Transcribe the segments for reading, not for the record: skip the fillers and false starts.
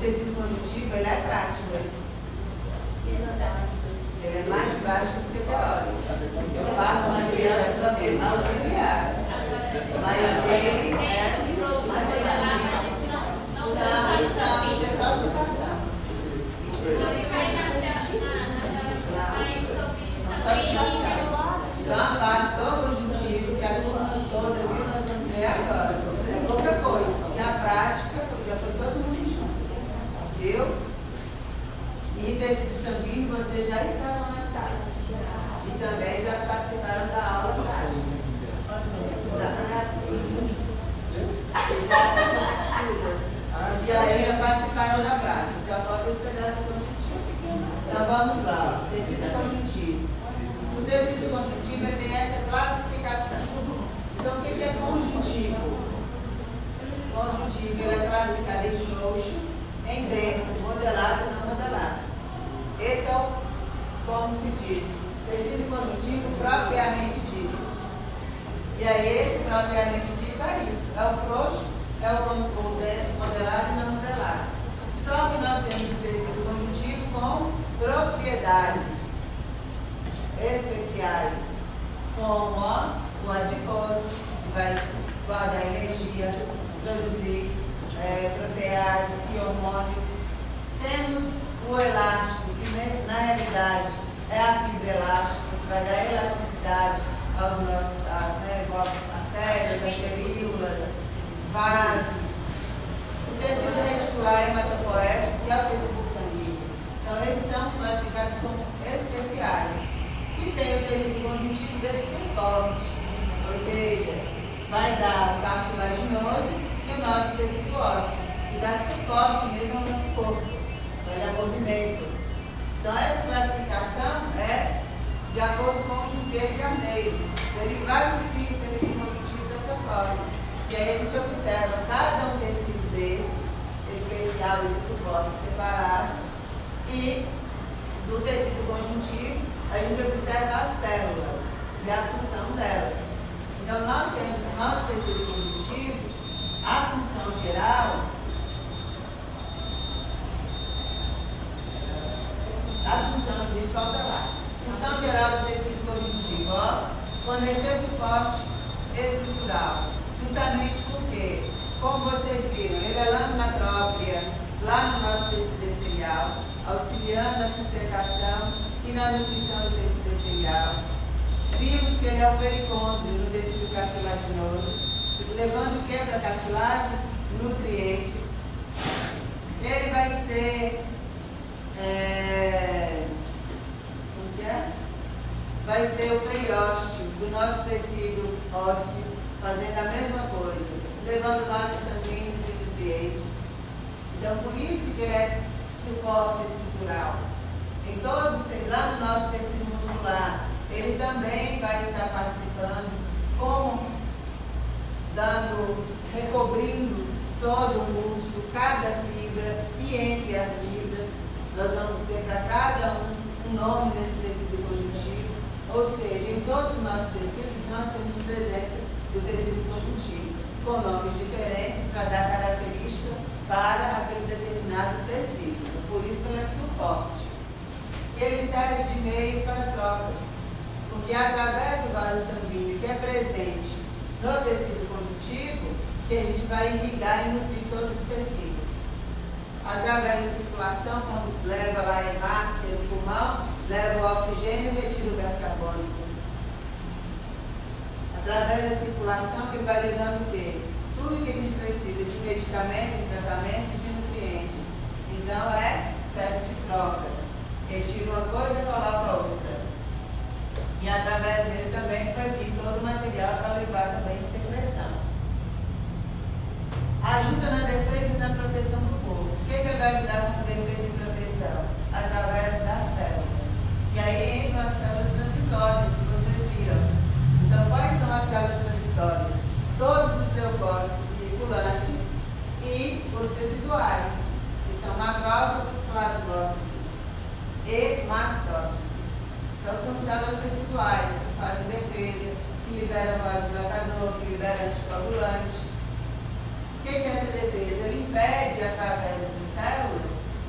tecido conjuntivo, ele é prático. Ele é mais prático do que teórico. Eu passo material auxiliar, mas ele é mais prático. Não, isso é só citação. Isso é só citação. Então, a parte do conjuntivo, que a turma toda viu, nós vamos ver agora. É pouca coisa, porque a prática já foi todo mundo junto. Viu? E tecido sanguíneo, vocês já estavam na sala. E também já participaram da aula prática. E aí já participaram da prática. Só falta esse pedaço conjuntivo. Então vamos lá. Tecido conjuntivo. O tecido conjuntivo tem essa classificação. Então o que é conjuntivo? Conjuntivo ele é classificado em frouxo, em denso, modelado e não modelado. Esse é o, como se diz, tecido conjuntivo propriamente dito. E aí esse propriamente dito é isso. É o frouxo, é o denso, modelado e não modelado. Só que nós temos o tecido conjuntivo com propriedades especiais, como o adiposo, que vai guardar energia, produzir protease e hormônio. Temos o elástico, que na realidade é a fibra elástica, que vai dar elasticidade aos nossos artérias, arteríolas, vasos. O tecido reticular hematopoético, que é o tecido sanguíneo. Então, eles são classificados como especiais. E tem o tecido conjuntivo de suporte, ou seja, vai dar o cartilaginoso e o nosso tecido ósseo, e dá suporte mesmo ao nosso corpo, vai dar movimento. Então, essa classificação é de acordo com o Junqueiro Carneiro. Ele classifica o tecido conjuntivo dessa forma. E aí a gente observa cada um tecido desse, especial e de suporte separado, e do tecido conjuntivo, a gente observa as células e a função delas. Então, nós temos o nosso tecido conjuntivo, a função geral, gente, volta lá. Função geral do tecido conjuntivo, fornecer suporte estrutural. Justamente porque, como vocês viram, ele é lâmina própria lá no nosso tecido epitelial, auxiliando na sustentação e na nutrição do tecido epitelial. Vimos que ele é o pericôndrio no tecido cartilaginoso, levando o que para a cartilagem? Nutrientes. Ele vai ser vai ser o periósteo do nosso tecido ósseo, fazendo a mesma coisa, levando vasos sanguíneos e nutrientes. Então, por isso que ele é suporte estrutural. Em todos, lá no nosso tecido muscular, ele também vai estar participando, recobrindo todo o músculo, cada fibra, e entre as fibras, nós vamos ter para cada um nome desse tecido conjuntivo, ou seja, em todos os nossos tecidos, nós temos presença do tecido conjuntivo, com nomes diferentes para dar característica para aquele determinado tecido. Por isso que ele é suporte. E ele serve de meios para trocas, porque através do vaso sanguíneo que é presente no tecido conjuntivo, que a gente vai irrigar e nutrir todos os tecidos. Através da circulação, quando leva lá a hemácia no pulmão, leva o oxigênio e retira o gás carbônico. Através da circulação, que vai levando o quê? Tudo que a gente precisa de medicamento, de tratamento, de nutrientes. Então, serve de trocas. Retira uma coisa e coloca outra. E através dele também vai vir todo o material para levar também secreção. Ajuda na defesa e na proteção do corpo. O que ele vai ajudar com defesa e proteção? Através das células. E aí entram as células transitórias, que vocês viram. Então, quais são as células transitórias? Todos os leucócitos circulantes e os teciduais, que são macrófagos, plasmócitos e mastócitos. Então, são células teciduais que fazem defesa, que liberam vasodilatador, que liberam anticoagulante. O que é essa defesa? Ele impede, através dessas células,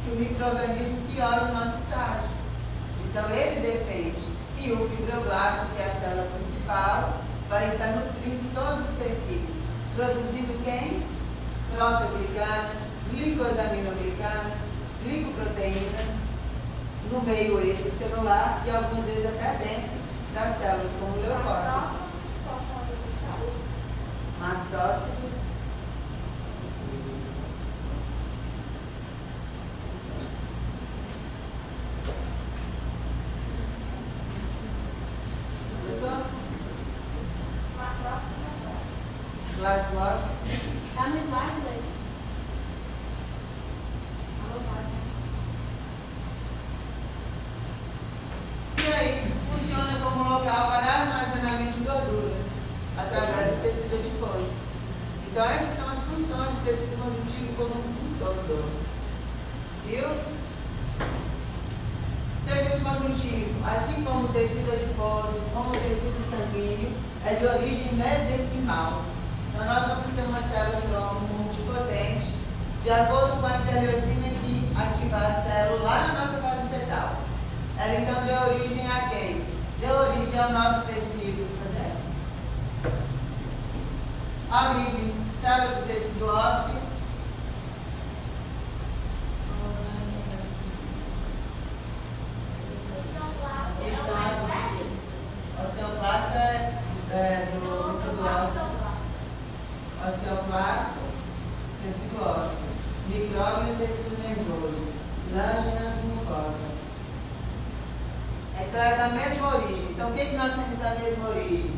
que o micro-organismo piora o nosso estágio. Então, ele defende. E o fibroblasto, que é a célula principal, vai estar nutrindo todos os tecidos, produzindo quem? Proteoglicanas, glicosaminoglicanas, glicoproteínas, no meio extracelular e algumas vezes até dentro das células, como leucócitos. Mastócitos. Plasmose. Está no slide, Leis? E aí, funciona como local para armazenamento de gordura, através do tecido adiposo. Então, essas são as funções do tecido conjuntivo como um todo. Viu? Tecido conjuntivo, assim como o tecido adiposo, como o tecido sanguíneo, é de origem mesenquimal. Então, nós vamos ter uma célula tronco multipotente, de acordo com a interleucina que ativar a célula lá na nossa fase fetal. Ela então deu origem a quem? Deu origem ao nosso tecido. Cadê? A origem, células do tecido ósseo. Osteoclasta é do tecido ósseo. Osteoclasto, tecido ósseo. Micróglio, tecido nervoso. Lânginas, mucosa. Então é da mesma origem. Então o que nós temos da mesma origem?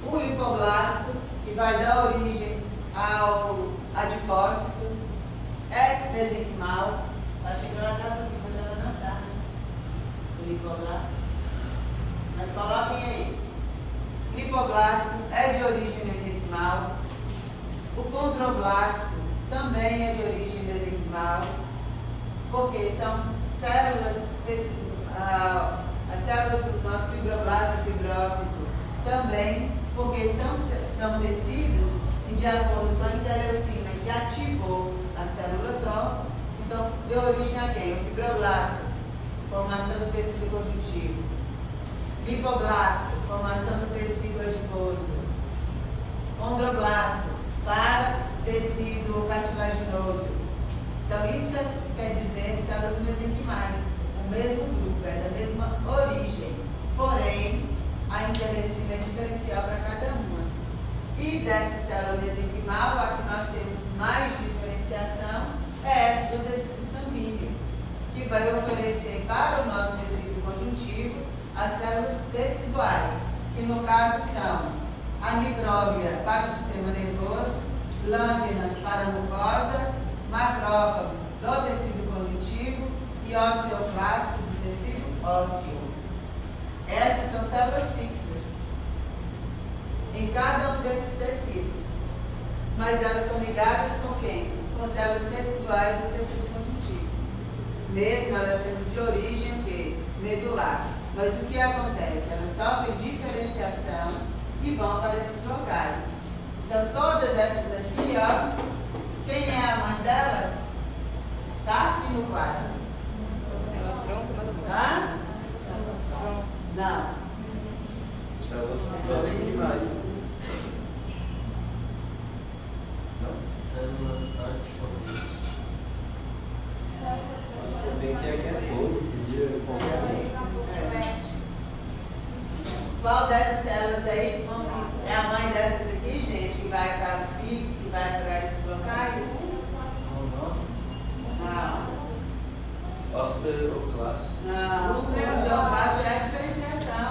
O lipoblasto, que vai dar origem ao adipócito, é mesenquimal. Achei que ela estava aqui, mas ela não está. O lipoblasto. Mas coloquem aí. Lipoblasto é de origem mesenquimal. O condroblasto também é de origem mesenquimal, porque são células, as células do nosso fibroblasto e fibrócito também, porque são tecidos que, de acordo com a interleucina que ativou a célula tronco, então deu origem a quem? O fibroblasto, formação do tecido conjuntivo. Lipoblasto, formação do tecido adiposo. Condroblasto, para tecido cartilaginoso. Então, isso quer dizer células mesenquimais, o mesmo grupo, é da mesma origem. Porém, a interleucina é diferencial para cada uma. E dessa célula mesenquimal, a que nós temos mais diferenciação é essa do tecido sanguíneo, que vai oferecer para o nosso tecido conjuntivo as células teciduais, que no caso são a micróglia para o sistema nervoso, lânginas para a mucosa, macrófago do tecido conjuntivo e osteoclasto do tecido ósseo. Essas são células fixas em cada um desses tecidos, mas elas são ligadas com quem? Com células teciduais do tecido conjuntivo, mesmo elas sendo de origem o quê? Medular. Mas o que acontece? Elas sofrem diferenciação e vão para esses locais. Então, todas essas aqui, ó, quem é a mãe delas? Tá aqui no quadro. Célula tronco, mas não. Tá? Não. Células mesenquimais. Não? Célula antipotente. Bem que é todo, podia qualquer um. Qual dessas células aí é a mãe dessas aqui, gente, que vai para o fígado, que vai para esses locais? Nossa. Não. Osteoclasto. Não. O osteoclasto é a diferenciação.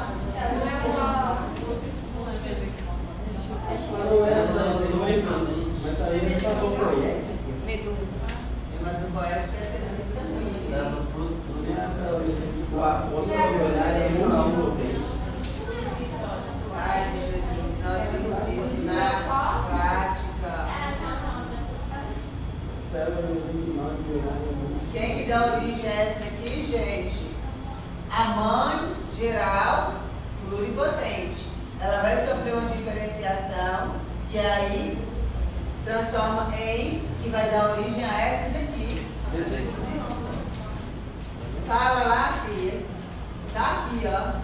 Mas aí ele só componente. Medula. Mas do poético é tecido sanguíneo. Célula O osteoclasto é multipotente. Ai, Jesus, nós vimos isso na prática. Quem que dá origem a essa aqui, gente? A mãe geral pluripotente. Ela vai sofrer uma diferenciação e aí transforma em que vai dar origem a essas aqui. Mesenquimais. Fala lá, filha. Tá aqui, ó.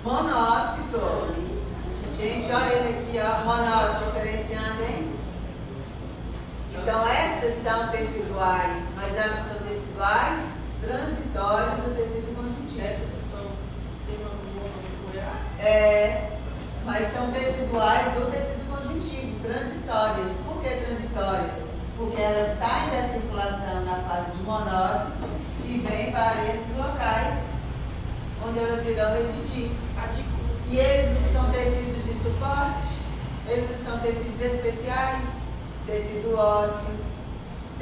Monócito. Gente, olha ele aqui, ó. Monócito diferenciando, hein? Então, essas são teciduais, mas elas são teciduais transitórias do tecido conjuntivo. Essas são o sistema mononuclear? Mas são teciduais do tecido conjuntivo, transitórias. Por que transitórias? Porque elas saem da circulação na fase de monócito e vêm para esses locais onde elas irão residir. E eles não são tecidos de suporte, eles não são tecidos especiais, tecido ósseo, o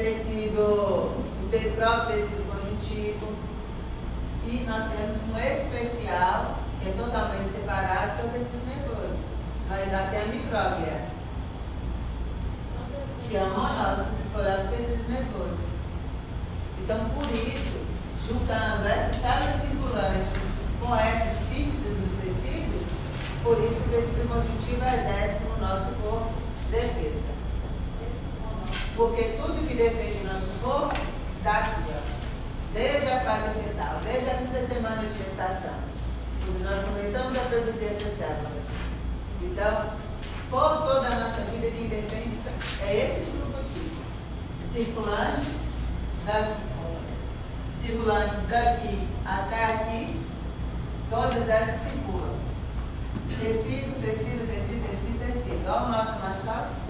próprio tecido conjuntivo. E nós temos um especial, que é totalmente separado, que é o tecido nervoso. Mas lá tem a micróglia, que é um monócito, que foi lá para o tecido nervoso. Então, por isso, juntando essas células circulantes com essas fixas nos tecidos, por isso o tecido conjuntivo exerce no nosso corpo defesa. Porque tudo que defende o nosso corpo está aqui, ó. Desde a fase fetal, desde a 5ª semana de gestação, quando nós começamos a produzir essas células. Então, por toda a nossa vida, quem defende é esse grupo aqui. Circulantes daqui até aqui, todas essas circulam. Tecido, tecido, tecido, tecido, tecido. Olha o nosso mastócito,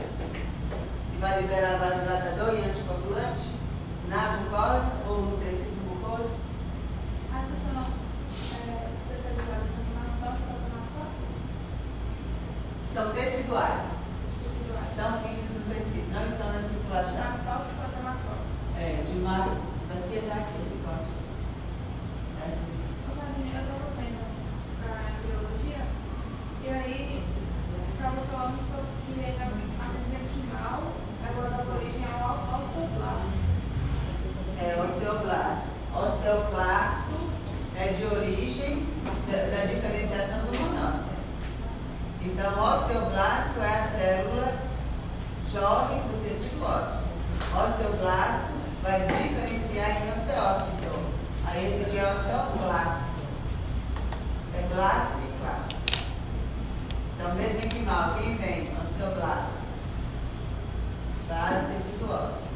que vai liberar vasodilatador e anticoagulante na mucosa ou no tecido mucoso. Essas são especializadas em mastócito ou São teciduais. teciduais? São fixos no tecido, não estão na circulação. Mastócito ou De mato, daqui até aqui esse código. Essas aqui. eu estava vendo a biologia, e aí estava falando sobre que a mesenquimal ela dá origem ao osteoblasto. Osteoblasto. Osteoclasto é de origem da diferenciação do monócito. Então, o osteoblasto é a célula jovem do tecido ósseo. Osteoblasto vai diferenciar em osteócito. Aí esse aqui é osteoclasto. É blasto e clasto. Então, mesenquimal, quem vem? Osteoblasto. Para o tecido ósseo.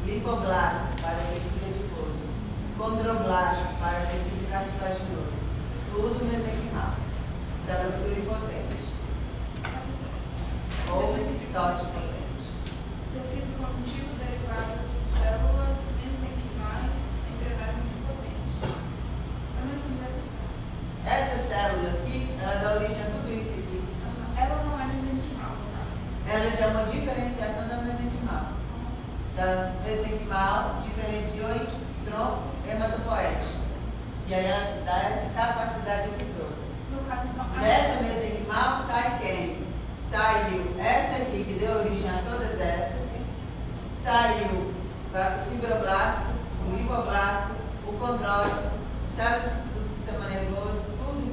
Lipoblasto, para o tecido adiposo. Condroblasto, para o tecido cartilaginoso. Tudo mesenquimal. Célula pluripotente. Ou totipotente. Tecido conjuntivo derivado de células mesenquimais embrionários multipotentes. Essa célula aqui, ela dá origem a tudo isso aqui. Ela não é mesenquimal, tá? Ela já é uma diferenciação da mesenquimal. Da mesenquimal diferenciou em tronco hematopoético. E aí ela dá essa capacidade aqui toda. No caso, então, Dessa mesenquimal sai quem? Saiu essa aqui que deu origem a todas essas. Saiu o fibroblasto, o lipoblasto, o condrócito, células do sistema nervoso, tudo.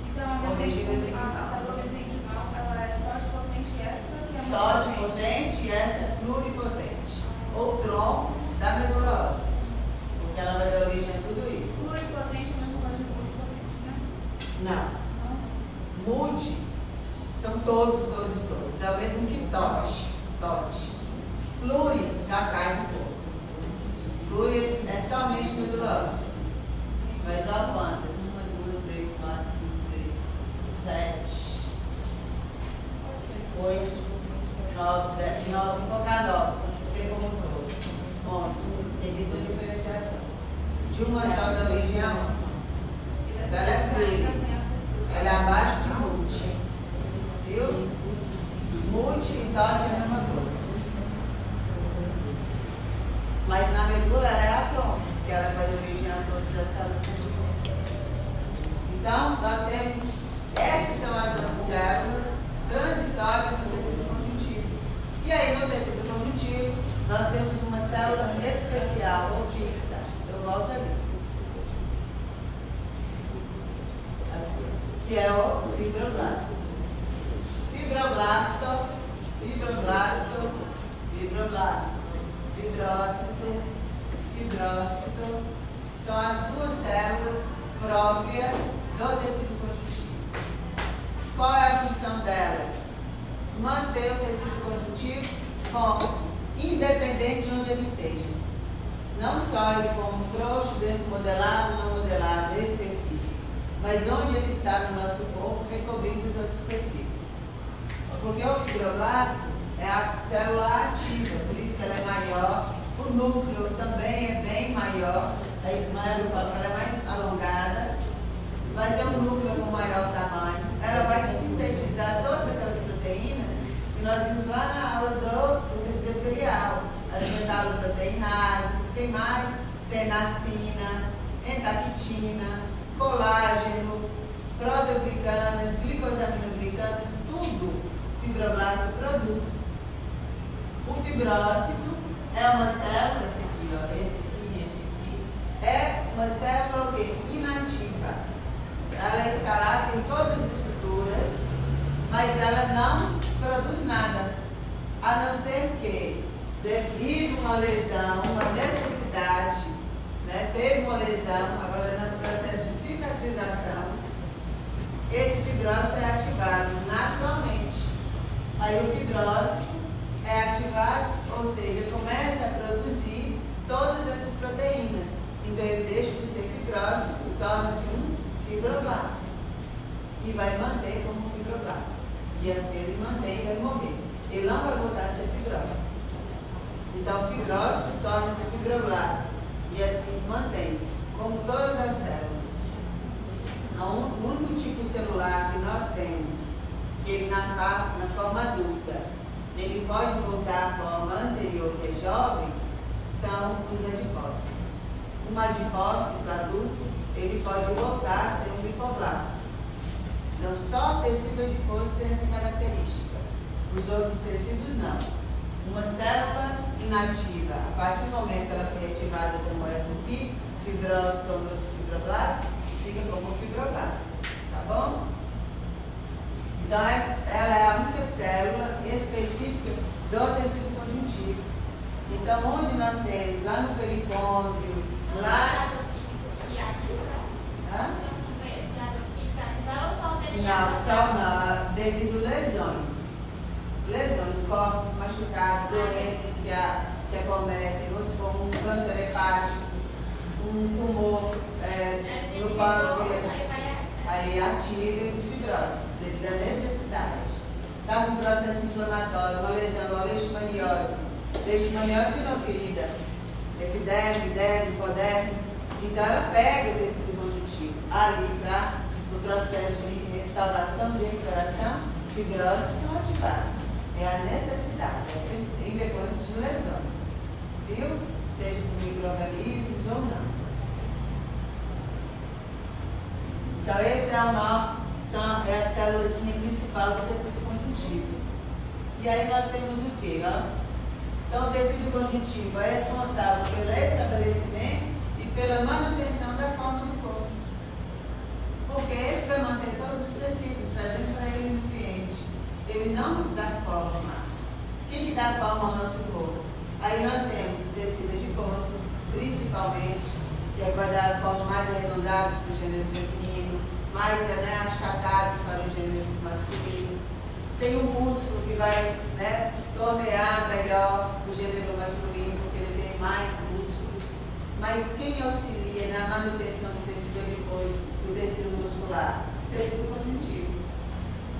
então a Origem mesenquimal. célula mesenquimal, ela é totipotente e essa que é Totipotente e essa é pluripotente. Ou tronco da medula óssea. Porque ela vai dar origem a tudo isso. pluripotente, mas não pode ser multipotente, né? Não. Multi são todos. É o mesmo que tote. Pluri já cai do corpo. Pluri é somente medula óssea. Mas olha quantas? 1, 2, 3, 4, 5, 6, 7, 8, 9, 10, 9, colocar 9. Tem como todo. 11. E aqui são diferenciações. De uma só da origem a 11. Então ela é pluri. Ela é abaixo de multi. Viu? Multi e tote é a mesma coisa. Mas na medula ela é a tronco, que ela vai dar origem a todas as células centrofônicas. Então, nós temos, essas são as nossas células transitórias no tecido conjuntivo. E aí, no tecido conjuntivo, nós temos uma célula especial ou fixa. Eu volto ali. Aqui, que é o fibroblasto. Fibroblasto fibroblasto, fibroblasto, fibrócito, fibrócito. São as duas células próprias do tecido conjuntivo. Qual é a função delas? Manter o tecido conjuntivo como independente de onde ele esteja. Não só ele como frouxo, desmodelado, não modelado, específico, mas onde ele está no nosso corpo, recobrindo os outros tecidos. Porque o fibroblasto é a célula ativa, por isso que ela é maior. O núcleo também é bem maior, aí eu falo que ela é mais alongada, vai ter um núcleo com maior tamanho, ela vai sintetizar todas aquelas proteínas que nós vimos lá na aula do tecido epitelial, as metaloproteinases, tem mais? Tenacina, entaquitina, colágeno, proteoglicanas, glicosaminoglicanas, tudo o fibroblasto produz. O fibrócito é uma célula, esse aqui, é uma célula o quê? Inativa. Ela está lá, tem todas as estruturas, mas ela não produz nada, a não ser que, devido a uma lesão, uma necessidade, né, teve uma lesão, agora no processo de cicatrização, esse fibrócito é ativado naturalmente. Aí o fibrócito é ativado, ou seja, ele começa a produzir todas essas proteínas. Então ele deixa de ser fibrócito e torna-se um fibroblasto. E vai manter como fibroblasto. E assim ele mantém e vai morrer. Ele não vai voltar a ser fibrócito. Então o fibrócito torna-se fibroblasto. E assim mantém, como todas as células. O único tipo celular que nós temos, que ele na forma adulta, ele pode voltar à forma anterior, que é jovem, são os adipócitos. Um adipócito adulto, ele pode voltar a ser um lipoblasto. Então, só o tecido adiposo tem essa característica. Os outros tecidos, não. Uma célula inativa, a partir do momento que ela foi ativada como essa aqui, fibrócito, tornou-se fibroblasto, fica como fibroblasto. Tá bom? Então, ela é a única célula específica do tecido conjuntivo. Então, onde nós temos, lá no pericôndrio, lá... Não, só não, devido a lesões. Lesões, cortes, machucados, doenças que acometem, como um câncer hepático, um tumor no pâncreas, aí ativa esse fibrócito, devido à necessidade. Está com um processo inflamatório, uma lesão, uma leishmaniose. Leishmaniose é uma ferida, epiderme, derme, hipoderme. Então ela pega o tecido conjuntivo ali para o processo de restauração, de recuperação, fibrócitos são ativados. É a necessidade, em decorrência de lesões. Viu? Seja por micro-organismos ou não. Então esse é a célulazinha principal do tecido conjuntivo. E aí nós temos o quê? Ó? Então o tecido conjuntivo é responsável pelo estabelecimento e pela manutenção da forma do corpo. Porque ele vai manter todos os tecidos, trazendo para ele nutriente. Ele não nos dá forma. Quem que dá forma ao nosso corpo? Aí nós temos o tecido adiposo, principalmente, que vai dar formas mais arredondadas para o gênero feminino, mais achatadas para o gênero masculino. Tem o músculo que vai tornear melhor o gênero masculino, porque ele tem mais músculos. Mas quem auxilia na manutenção do tecido adiposo, do tecido muscular? O tecido conjuntivo.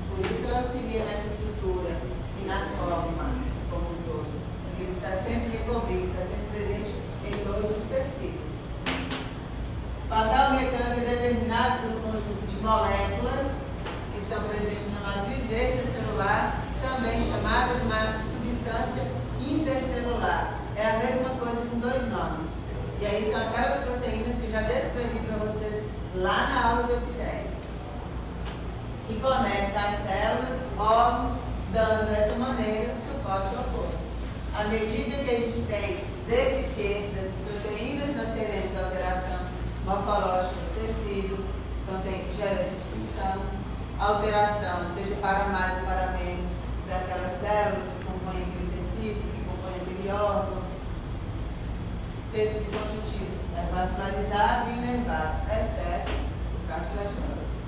Por isso que ele auxilia nessa estrutura e na forma como um todo. Porque ele está sempre recobrido, está sempre presente em todos os tecidos. O papel mecânico é determinado por um conjunto de moléculas que estão presentes na matriz extracelular, também chamada de uma substância intercelular. É a mesma coisa com dois nomes. E aí são aquelas proteínas que já descrevi para vocês lá na aula do epitélio, que conecta as células, órgãos, dando dessa maneira suporte ao corpo. À medida que a gente tem deficiência dessas proteínas, nós teremos alteração morfológica do tecido, então gera destruição, alteração, seja para mais ou para menos, daquelas células que compõem aquele tecido, que compõem aquele órgão. Tecido conjuntivo é vascularizado e inervado, exceto o cartilaginoso.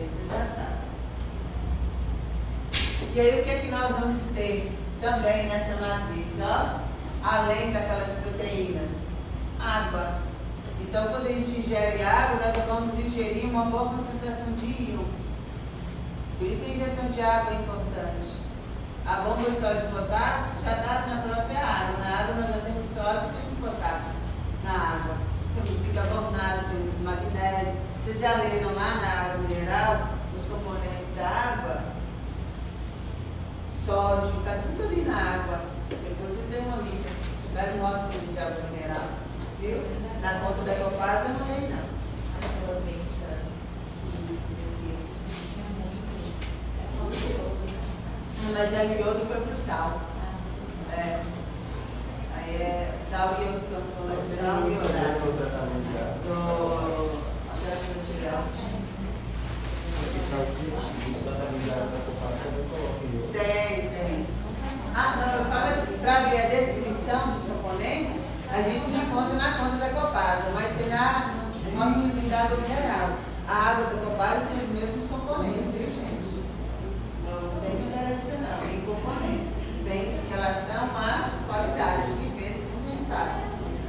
Esse já sabe. E aí o que é que nós vamos ter também nessa matriz? Ó? Além daquelas proteínas, água. Então, quando a gente ingere água, nós já vamos ingerir uma boa concentração de íons. Por isso que a ingestão de água é importante. A bomba de sódio e potássio já está na própria água. Na água nós já temos sódio e temos potássio na água. Temos bicarbonato, temos magnésio. Vocês já leram lá na água mineral os componentes da água? Sódio, está tudo ali na água. Depois vocês dêem uma lida. Pega um rótulo de água mineral. Viu? Na conta da Copasa não vem não. Mas é iodo foi pro sal. É. Aí é sal e iodo. Sal e iodo. Tem. Ah, não, eu falo assim, para ver a descrição dos componentes, a gente não encontra na conta da Copasa, mas tem na módulozinho da água mineral. A água da Copasa tem os mesmos componentes, viu, gente? Não tem diferença não, tem componentes. Tem relação à qualidade de limpeza, isso a gente sabe.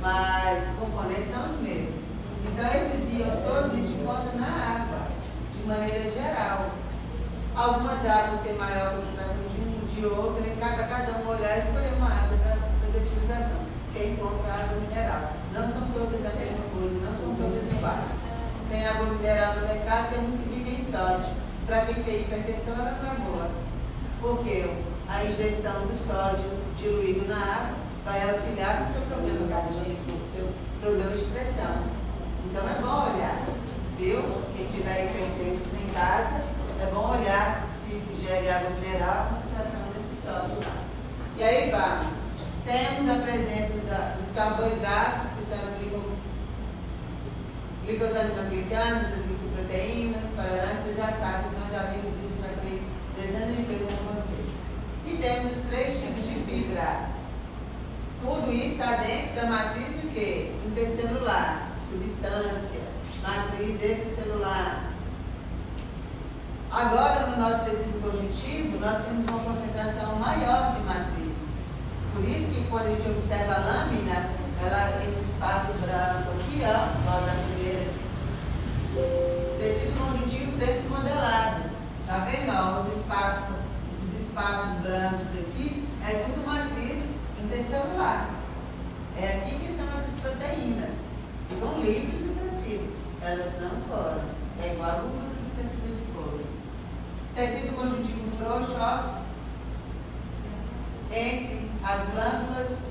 Mas os componentes são os mesmos. Então esses íons todos a gente encontra na água, de maneira geral. Algumas águas têm maior concentração de um, de outro, e cabe a cada um olhar e escolher uma água para fazer a utilização. Quem compra água mineral. Não são todas a mesma coisa, não são todas iguais. Tem água mineral no mercado que é muito rica em sódio. Para quem tem hipertensão, ela não é boa. Porque a ingestão do sódio diluído na água vai auxiliar no seu problema cardíaco, no seu problema de pressão. Então é bom olhar, viu? Quem tiver hipertensos em casa, é bom olhar se ingere água mineral, a concentração desse sódio lá. E aí vamos. Temos a presença dos carboidratos, que são as glicosaminoglicanos, as glicoproteínas, pararantes, vocês já sabem que nós já vimos isso, já falei dezenas de vezes com vocês. E temos os 3 tipos de fibra. Tudo isso está dentro da matriz o quê? Intercelular, substância, matriz extracelular. Agora, no nosso tecido conjuntivo, nós temos uma concentração maior de matriz. Por isso que quando a gente observa a lâmina, esse espaço branco aqui, ó, lá na primeira, tecido conjuntivo desmodelado. Tá vendo? Ó, esses espaços brancos aqui, é tudo matriz intercelular. É aqui que estão essas proteínas. Ficam livres no tecido. Elas não colam. É igual a gordura do tecido adiposo. Tecido conjuntivo frouxo, ó. Entre as glândulas,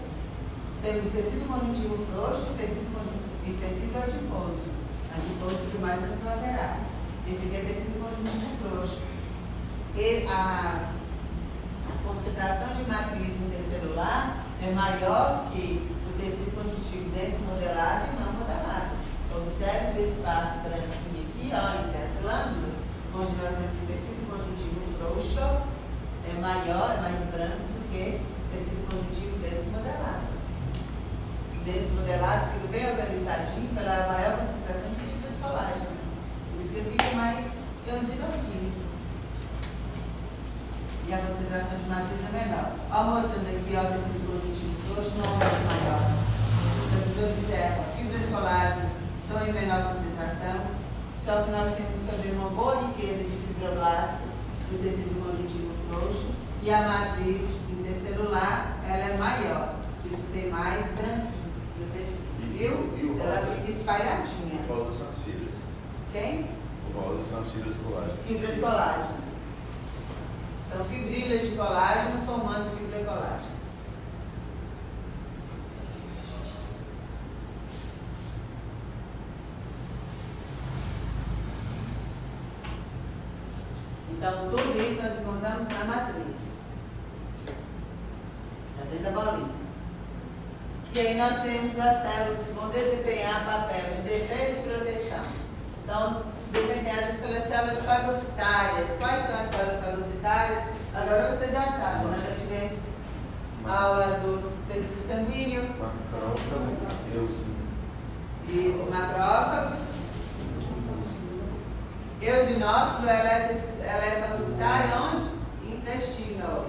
temos tecido conjuntivo frouxo e tecido adiposo. Adiposo que mais nas laterais. Esse aqui é tecido conjuntivo frouxo. E a concentração de matriz intercelular é maior que o tecido conjuntivo denso modelado e não modelado. Observe o espaço branquinho aqui, ó, entre as glândulas, onde nós temos tecido conjuntivo frouxo, é maior, é mais branco do que tecido conjuntivo desmodelado. O desmodelado fica bem organizadinho pela maior concentração de fibras colágenas. Por isso que ele fica mais eosinofílico. E a concentração de matriz é menor. Olha mostrando aqui, ó, o tecido conjuntivo frouxo não é maior. Então vocês observam, fibras colágenas são em menor concentração, só que nós temos também uma boa riqueza de fibroblasto no tecido conjuntivo frouxo e a matriz intercelular ela é maior, por isso tem mais branquinho no tecido, viu? Ela fica espalhadinha. O rosa são as fibras. Quem? O rosa são as fibras colágenas. Fibras colágenas. São fibrilas de colágeno formando fibra colágena. Então, tudo isso nós encontramos na matriz. Está dentro da bolinha. E aí nós temos as células que vão desempenhar papel de defesa e proteção. Então, desempenhadas pelas células fagocitárias. Quais são as células fagocitárias? Agora vocês já sabem, nós já tivemos aula do tecido sanguíneo. Macrófago, Isso, macrófagos. Eosinófilo, ela é fagocitária onde? Intestino.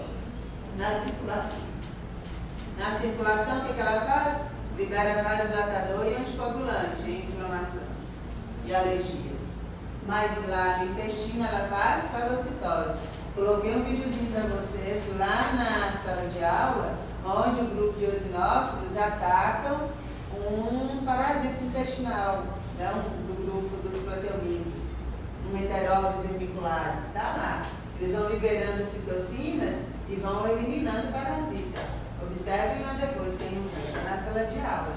Na circulação, o que ela faz? Libera vasodilatador e anticoagulante em inflamações e alergias. Mas lá no intestino ela faz fagocitose. Coloquei um videozinho para vocês lá na sala de aula, onde o grupo de eosinófilos atacam um parasita intestinal, né, do grupo dos proteomídeos, um heteróbios urbiculares, está lá. Eles vão liberando citocinas e vão eliminando o parasita. Observem lá depois, quem não viu, está na sala de aula.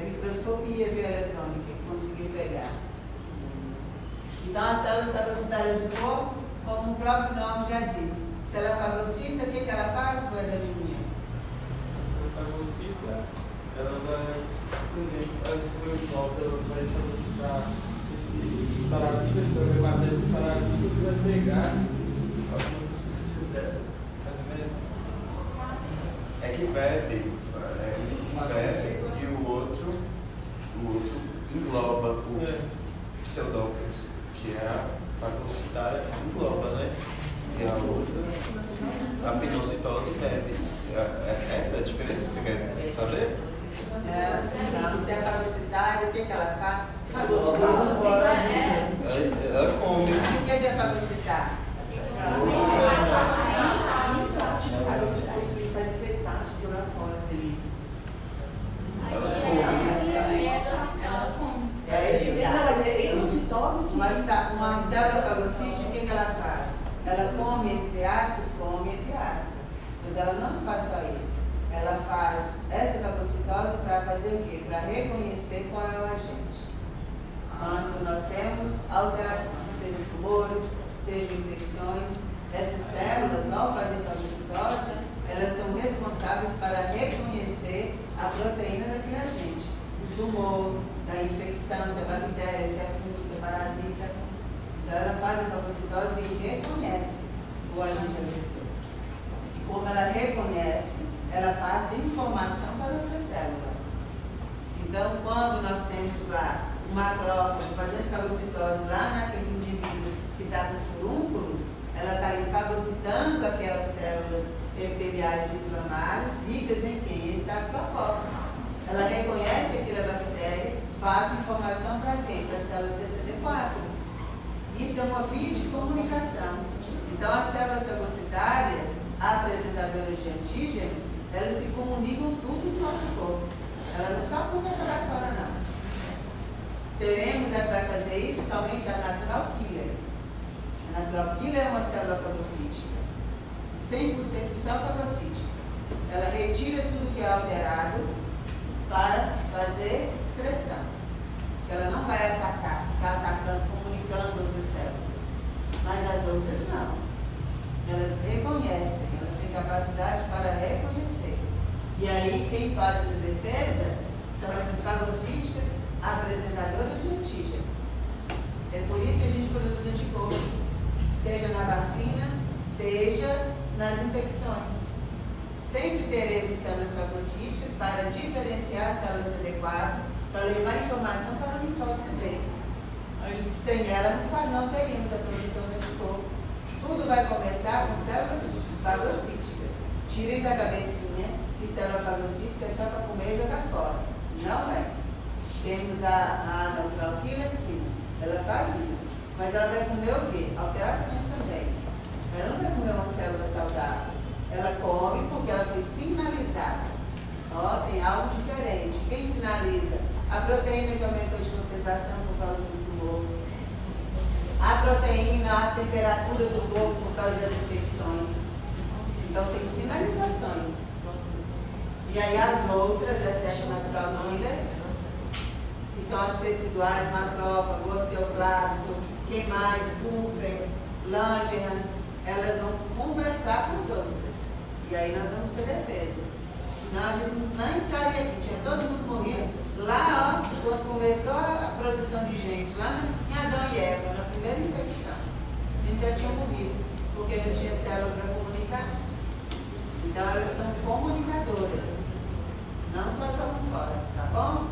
Microscopia bioeletrônica, que conseguiu pegar. Então, as células fagocitárias do corpo, como o próprio nome já diz, se ela fagocita, o que ela faz com a Daniminha? A fagocita, ela vai, por exemplo, ela vai fagocitar esses parasitas, vai matar esses parasitas e vai pegar algumas substâncias dela, É que verbe, e o outro engloba o pseudópolis, que é a fagocitária, engloba, né? E a outra, a pinocitose bebe. Essa é a diferença que você quer saber? Se é fagocitária, o que ela faz? Ela come. O que é fagocitar? Uma célula fagocite, o que ela faz? Ela come, entre aspas, mas ela não faz só isso. Ela faz essa fagocitose para fazer o quê? Para reconhecer qual é o agente. Quando nós temos alterações, seja tumores, seja infecções, essas células, ao fazer fagocitose, elas são responsáveis para reconhecer a proteína daquele agente. O tumor, da infecção, se é bactéria, se é fungo, se é parasita. Então ela faz a fagocitose e reconhece o agente agressor. E como ela reconhece, ela passa informação para outra célula. Então, quando nós temos lá um macrófago fazendo fagocitose lá naquele indivíduo que está com furúnculo, ela está ali fagocitando aquelas células epiteliais inflamadas, ricas em quem? Em estafilococos. Ela reconhece aquela bactéria, passa informação para quem? Para a célula TCD4. Isso é uma via de comunicação. Então, as células fagocitárias, apresentadoras de antígeno, elas se comunicam tudo no nosso corpo. Ela não só vai jogar fora, não. Teremos a que vai fazer isso somente a natural killer. A natural killer é uma célula fagocítica. 100% só fagocítica. Ela retira tudo que é alterado para fazer excreção. Ela não vai atacar, ficar atacando, comunicando outras células. Mas as outras não. Elas reconhecem, elas têm capacidade para reconhecer. E aí, quem faz essa defesa são essas fagocíticas apresentadoras de antígeno. É por isso que a gente produz anticorpo, seja na vacina, seja nas infecções. Sempre teremos células fagocíticas para diferenciar a célula CD4, para levar informação para o linfócito B. Sem ela não teríamos a produção de anticorpo. Tudo vai começar com células fagocíticas. Tirem da cabecinha que célula fagocítica é só para comer e jogar fora. Não é. Temos a natural killer, sim. Ela faz isso. Mas ela vai comer o quê? Alterações também. Ela não vai comer uma célula saudável. Ela come porque ela foi sinalizada. Ó, tem algo diferente. Quem sinaliza? A proteína que aumentou de concentração por causa do tumor. A proteína, a temperatura do corpo por causa das infecções. Então tem sinalizações. E aí as outras, exceto a natural killer, que são as teciduais, macrófago, osteoclasto, quem mais, pulver, Langerhans, elas vão conversar com as outras. E aí nós vamos ter defesa. Se Senão a gente não estaria aqui, tinha todo mundo morrido. Lá, ó, quando começou a produção de gente, lá em Adão e Eva, na primeira infecção, a gente já tinha morrido, porque não tinha célula para comunicar. Então elas são comunicadoras, não só jogam fora, tá bom?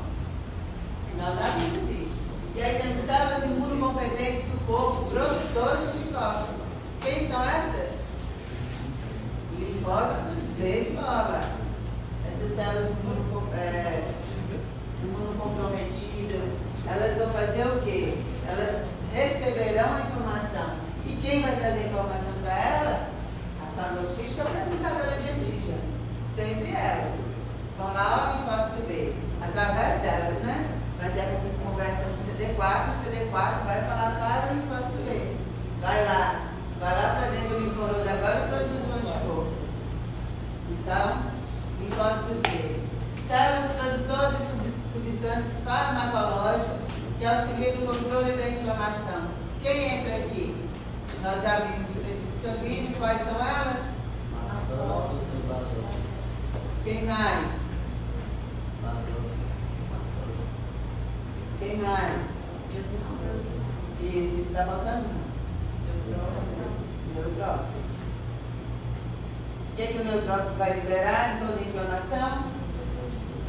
Nós já vimos isso. E aí temos células imunocompetentes do corpo, produtoras de anticorpos. Quem são essas? Linfócitos de escola. Essas células imunocomprometidas, elas vão fazer o quê? Elas receberão a informação. E quem vai trazer a informação para ela? A fagocítica apresentadora de antígeno. Sempre elas. Vão lá ao linfócito B. Através delas, né? Vai ter a conversa no CD4, o CD4 vai falar para o linfócito B. Vai lá para dentro do linfonodo agora e produz um anticorpo. Então, linfócitos B. Células produtoras de substâncias farmacológicas que auxiliam no controle da inflamação. Quem entra aqui? Nós já vimos o tecido sanguíneo, quais são elas? Quem mais? Quem mais? Isso, está faltando? Neutrófilos. O que o neutrófilo vai liberar em toda a inflamação?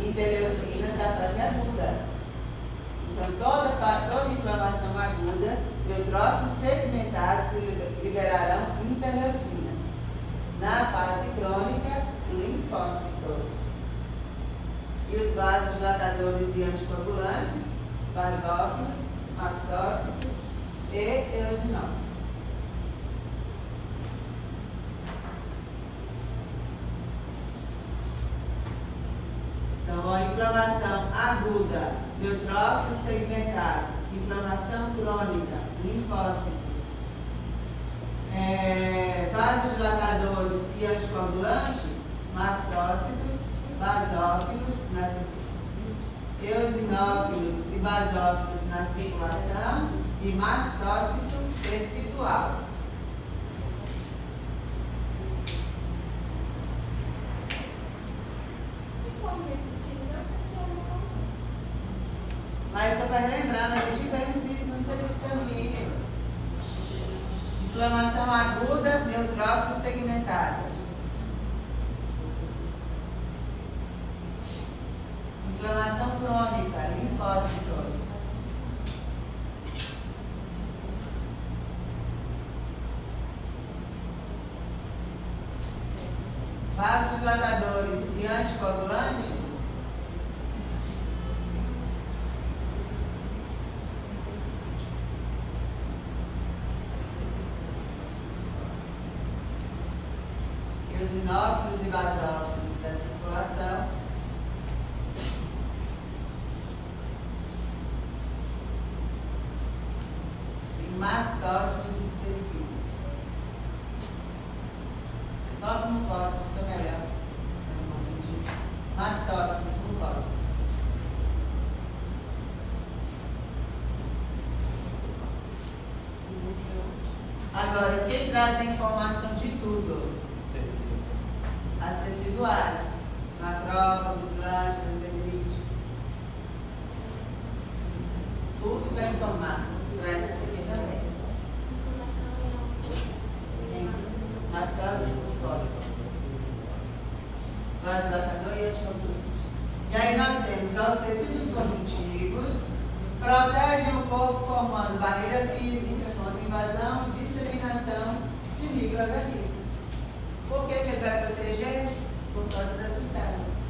Interleucinas da fase aguda. Então, toda inflamação aguda, neutrófilos segmentados liberarão interleucinas. Na fase crônica, linfócitos. E os vasos dilatadores e anticoagulantes, basófilos, mastócitos e eosinófilos. Então, a inflamação aguda, neutrófilo segmentado, inflamação crônica, linfócitos, vasodilatadores e anticoagulantes, mastócitos, basófilos, eosinófilos e basófilos na circulação e mastócito tecidual. Mas só para relembrar, nós tivemos isso no tecido sanguíneo. Inflamação aguda, neutrófilo segmentado. Inflamação crônica, linfócitos. Vasodilatadores e anticoagulantes. Eosinófilos e basófilos da circulação. E mastócitos do tecido. Nove mucosas, fica melhor. Mastócitos, mucosas. Agora, quem traz a informação de tudo? As teciduais, macrófagos, lânginas, dendríticas. Tudo vai informar para essas aqui também. Mastócitos, fósforos. Vasodilatador e anticoagulante. E aí nós temos os tecidos conjuntivos, protegem o corpo formando barreira física contra invasão e disseminação de micro-organismos. Por que ele vai proteger? Por causa dessas células,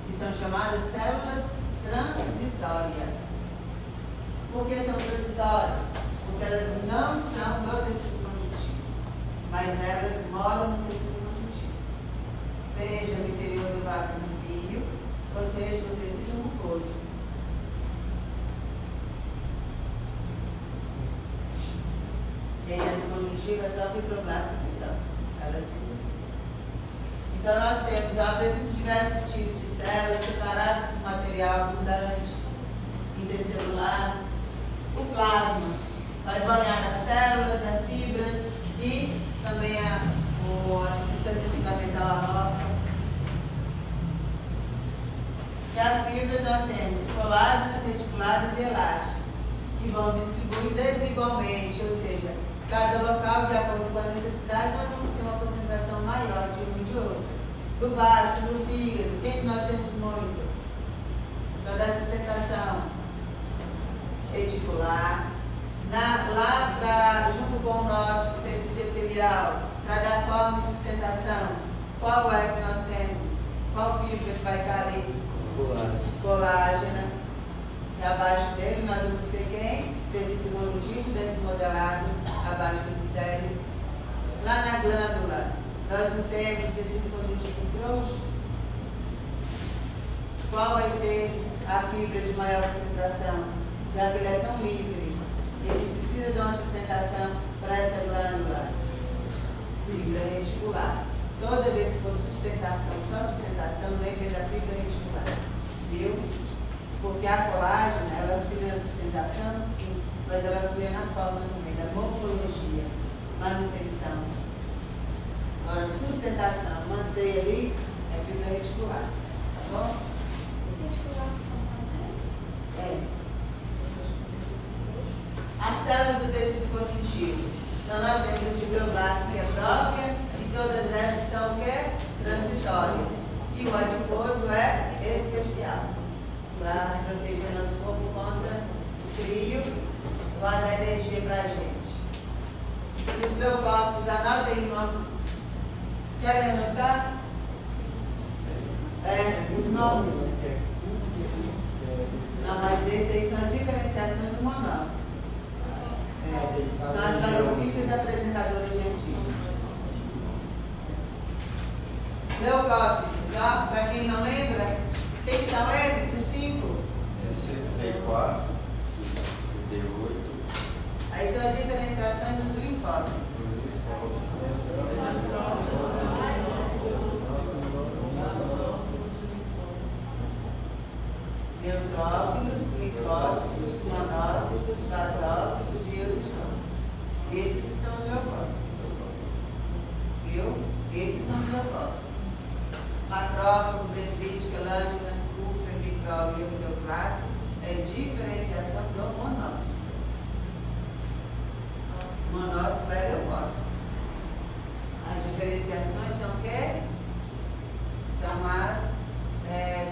que são chamadas células transitórias. Por que são transitórias? Porque elas não são do tecido conjuntivo, mas elas moram no tecido conjuntivo, seja no interior do vaso sanguíneo, ou seja no tecido mucoso. Quem é do conjuntivo é só fibroblasta e fibrose. Elas são possíveis. Então, nós temos, apresenta diversos tipos de células separadas por material abundante, intercelular. O plasma vai banhar as células, as fibras e também a substância fundamental amorfa. qual, de acordo com a necessidade, nós vamos ter uma concentração maior de um e de outro. Do baço, do fígado, quem que nós temos muito? Para dar sustentação reticular. Junto com o nosso tecido epitelial, para dar forma e sustentação, qual é que nós temos? Qual fibra que vai estar ali? Colágena. E abaixo dele nós vamos ter quem? Tecido conjuntivo, desse modelado, abaixo do epitélio. Lá na glândula, nós não temos tecido conjuntivo frouxo. Qual vai ser a fibra de maior concentração? Já que ele é tão livre, ele precisa de uma sustentação para essa glândula, fibra reticular. Toda vez que for sustentação, só sustentação, lembre da fibra reticular. Viu? Porque a colágena, ela auxilia na sustentação, sim, mas ela auxilia na forma também, da morfologia, manutenção. Agora, sustentação, manter ali, é fibra reticular. Tá bom? Reticular. É. As células do tecido conjuntivo. Então, nós temos o fibroblasto, que é própria, e todas essas são o quê? Transitórias. E o adiposo é especial, para proteger nosso corpo contra o frio, guardar energia para a gente. E os leucócitos, anotem o nome. Querem anotar? Os nomes. Não, mas esses aí são as diferenciações do monócito. São as variocíclicas apresentadoras de antígeno. Leucócitos, ó, para quem não lembra, quem são eles? Os 5? CD4, CD8. Aí são as diferenciações dos linfócitos. Neutrófilos, linfócitos, monócitos, basófilos e eosinófilos. Esses são os leucócitos. Viu? Esses são os leucócitos. Macrófago, dendrítica, lânginas, púrpura, micróbio e osteoclasto é diferenciação do monócito. Monócito é leucócito. As diferenciações são o quê? São as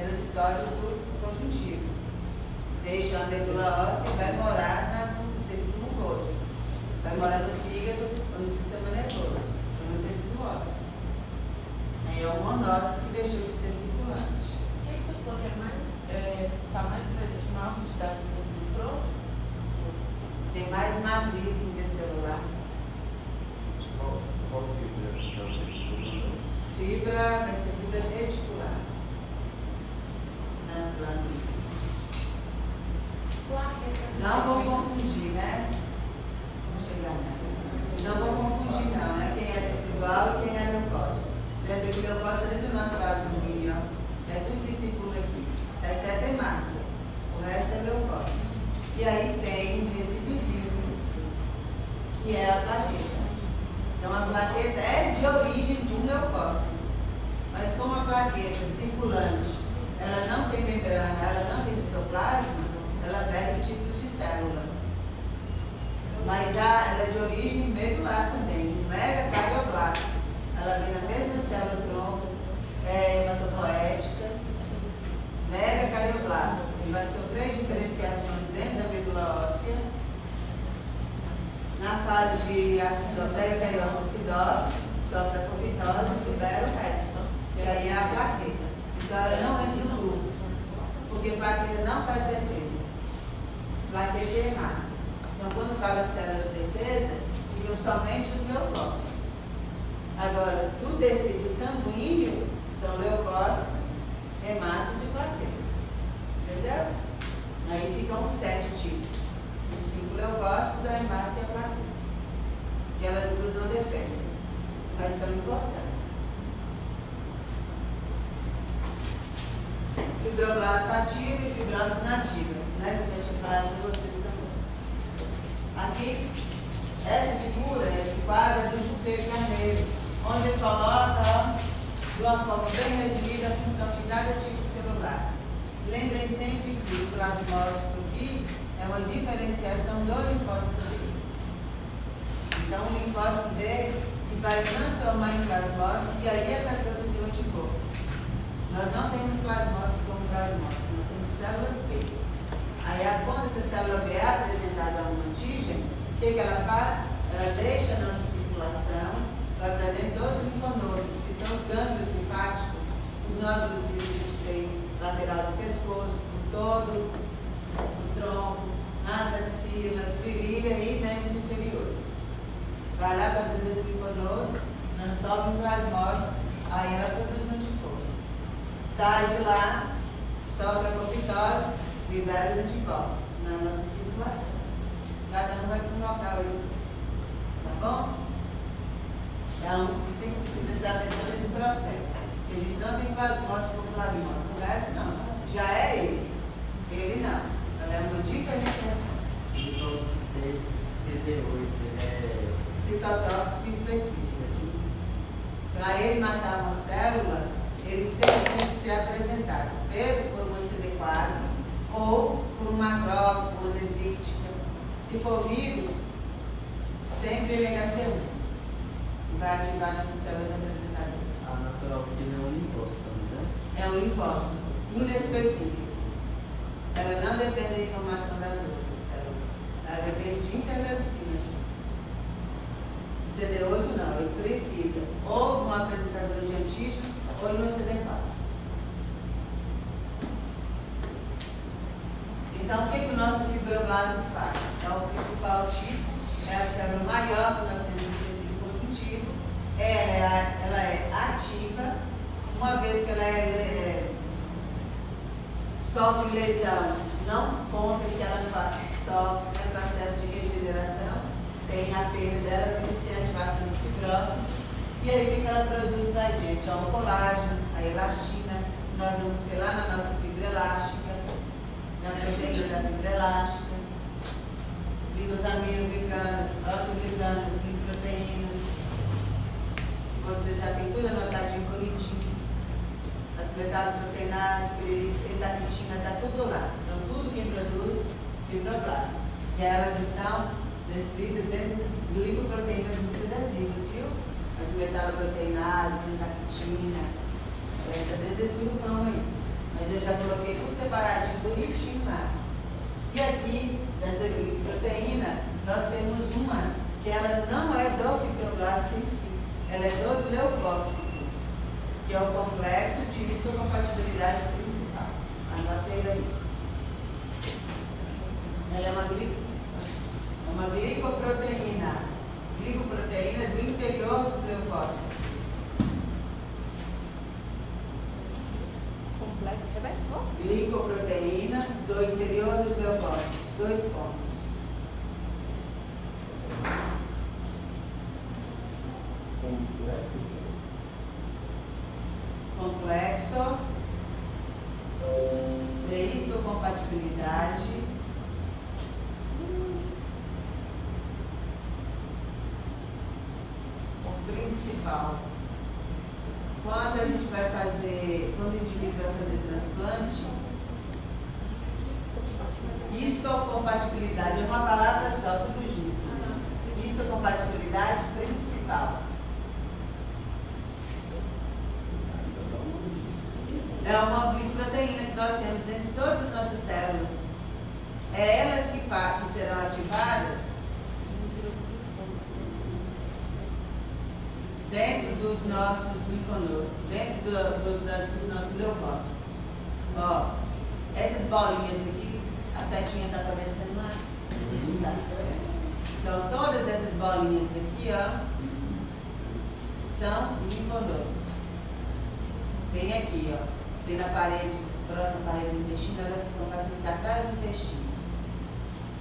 transitórias do conjuntivo. Deixa a medula óssea e vai morar no tecido mucoso. Vai morar no fígado ou no sistema nervoso, ou no tecido ósseo. É o monócito que deixou de ser circulante. O que você falou que está mais presente, maior quantidade do tecido frouxo? Tem mais matriz intercelular. Qual fibra? Fibra vai ser fibra reticular. Nas glândulas. Não vou confundir, né? Vamos chegar nessa. Não vou confundir, não, né? Quem é tecidual e quem é leucócito. Lembra que o leucócito é dentro do nosso vaso sanguíneo, ó. É tudo que circula aqui. Exceto a hemácia. O resto é leucócito. E aí tem um resíduozinho, que é a plaqueta. Então a plaqueta é de origem de um leucócito. Mas como a plaqueta circulante, ela não tem membrana, ela não tem citoplasma, ela perde o tipo de célula. Mas ela é de origem medular também, megacardioblasto. Ela vem na mesma célula tronco, hematopoética, megacardioblasto. Ele vai sofrer diferenciações dentro da medula óssea. Na fase de megacariosa acidófila, sofre a apoptose e libera o resto. E aí é a plaqueta. Então ela não entra no grupo, porque plaqueta não faz defesa. Plaqueta é hemácia. Então quando fala células de defesa, ficam somente os leucócitos. Agora, do tecido sanguíneo, são leucócitos, hemácias e plaquetas. Entendeu? Aí ficam 7 tipos. Os 5 leucócitos, a hemácia e a plaqueta. Que elas duas não defendem, mas são importantes. Fibroblasto ativo e fibrose nativa, né? Que eu já tinha falado com vocês também. Aqui, essa figura, esse quadro é do Juqueiro Carneiro, onde ele coloca, ó, de uma forma bem resumida, a função de cada tipo celular. Lembrem sempre que o plasmócito aqui é uma diferenciação do linfócito B. Então, o linfócito B que vai transformar em plasmócito e aí ele vai produzir o anticorpo. Nós não temos plasmócito como plasmócito, nós temos células B. Aí, quando essa célula B é apresentada a um antígeno, o que ela faz? Ela deixa a nossa circulação, vai para dentro dos linfonodos, que são os gânglios linfáticos, os nódulos que a gente tem lateral do pescoço, por todo o tronco, nas axilas, virilha e membros inferiores. Vai lá para dentro desse linfonodo, nós sobe um plasmócito, aí ela produz um anticorpo. Sai de lá, sofre a apoptose, libera os anticorpos na nossa circulação. Cada um vai para um local aí. Tá bom? Então, você tem que prestar atenção nesse processo. Porque a gente não tem plasmócito por plasmócito. O resto não. Já é ele. Ele não. Ela é uma diferenciação. E o nosso CD8, ele é Citotóxico específico. Assim. Para ele matar uma célula, ele sempre tem que ser apresentado por uma CD4 ou por um macrófago, uma dendrítica. Se for vírus, sempre MHC1. Vai ativar nossas células apresentadoras. a natural killer é um linfócito também, né? É um linfócito inespecífico. Ela não depende da informação das outras células. Ela depende de interleucinas. O CD8 não, ele precisa ou de uma apresentadora de antígeno ou de uma CD4. Então, o que o nosso fibroblasto faz? Então, o principal tipo é a célula maior que nós temos no tecido conjuntivo. Ela é ativa, uma vez que ela sofre lesão, não conta que ela sofre processo de regeneração, tem a perda dela, por isso tem a ativação de fibrose. E aí, o que ela produz para a gente? O colágeno, a elastina, que nós vamos ter lá na nossa fibra elástica, na proteína da fibra elástica, glicosaminoglicanos, proteoglicanos, glicoproteínas. Você já tem tudo anotadinho bonitinho. As metaloproteinases, etaquitina, está tudo lá. Então, tudo que produz fibroblasto. E elas estão descritas dentro dessas glicoproteínas muito adesivas, viu? As metaloproteinases, etaquitina, está dentro desse grupão aí. Mas eu já coloquei tudo separadinho, bonitinho lá. E aqui, dessa glicoproteína, nós temos uma que ela não é do fibroblasto em si, ela é dos leucócitos, que é o complexo de histocompatibilidade principal. Anota ele aí. Ela é uma glicoproteína do interior dos leucócitos. Complexo, vai? Glicoproteína do interior dos leucócitos. 2 pontos. Complexo de histocompatibilidade principal. Quando a gente vai fazer, quando o indivíduo vai fazer transplante, histocompatibilidade é uma palavra só, tudo junto. Histocompatibilidade principal. É uma glicoproteína que nós temos dentro de todas as nossas células. É elas que serão ativadas dentro dos nossos linfonodos, dentro dos nossos leucócitos. Ó, essas bolinhas aqui, a setinha está aparecendo lá. Tá? Então, todas essas bolinhas aqui, ó, são linfonodos. Tem aqui, ó, tem na parede, próxima parede do intestino, elas vão facilitar atrás do intestino.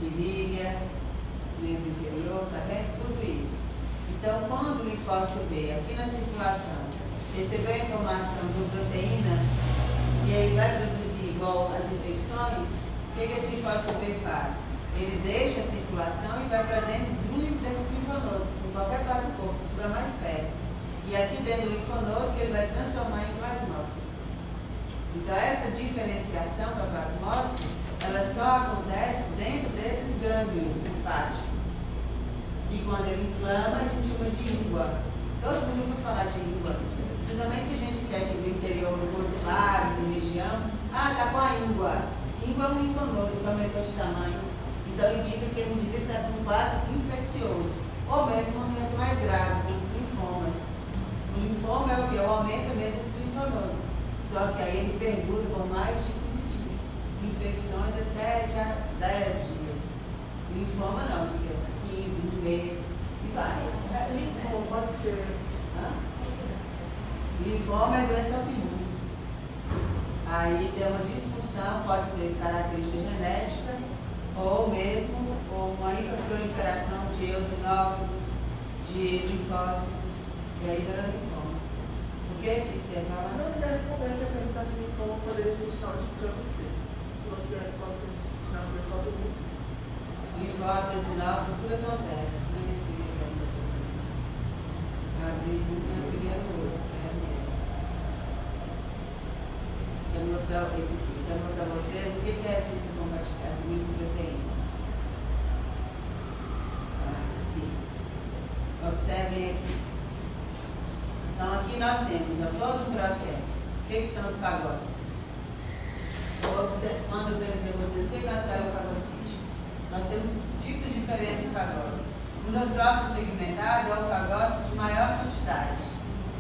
Virilha, membro inferior, tá vendo? Tudo isso. Então, quando o linfócito B, aqui na circulação, recebeu a informação de uma proteína e aí vai produzir igual as infecções, o que esse linfócito B faz? Ele deixa a circulação e vai para dentro desses linfonodos, em qualquer parte do corpo, que estiver mais perto. E aqui dentro do linfonodo, que ele vai transformar em plasmócito. Então, essa diferenciação para plasmócito, ela só acontece dentro desses gânglios linfáticos. que quando ele inflama, a gente chama de íngua. Todo mundo ouviu falar de íngua. Principalmente a gente que é aqui do interior, do Montes Claros, em região. Ah, tá com a íngua. Íngua é um linfonodo que aumentou de tamanho. Então indica que ele indivíduo está com um quadro infeccioso. Ou mesmo uma doença mais grave, como os linfomas. O linfoma é o que? É o aumento mesmo desses linfonodos. Só que aí ele perdura por mais de 15 dias. Infecções é 7 a 10 dias. Linfoma não, fica 15, um mês e vai. Linfoma pode ser. Linfoma é doença autoimune. Aí tem uma disfunção, pode ser característica genética, ou mesmo uma hiperproliferação de eosinófilos, de linfócitos, e aí gera linfoma. O que, filho, você ia falar? Não, eu quero perguntar se linfoma poderia ter sinal de câncer. Linfócitos, eosinófilos, tudo acontece. Não é assim que eu quero para vocês, não. Abrir uma primeiro olho, MS. Quero mostrar esse aqui. Quero mostrar a vocês o que é cisto combativo, essa glicoproteína. Aqui. Observem aqui. Então, aqui nós temos todo um processo. O que são os fagócitos? Quando eu pergunto a vocês o que é a célula fagocítica, nós temos tipos diferentes de fagócito. O neutrófilo segmentado é o fagócito de maior quantidade.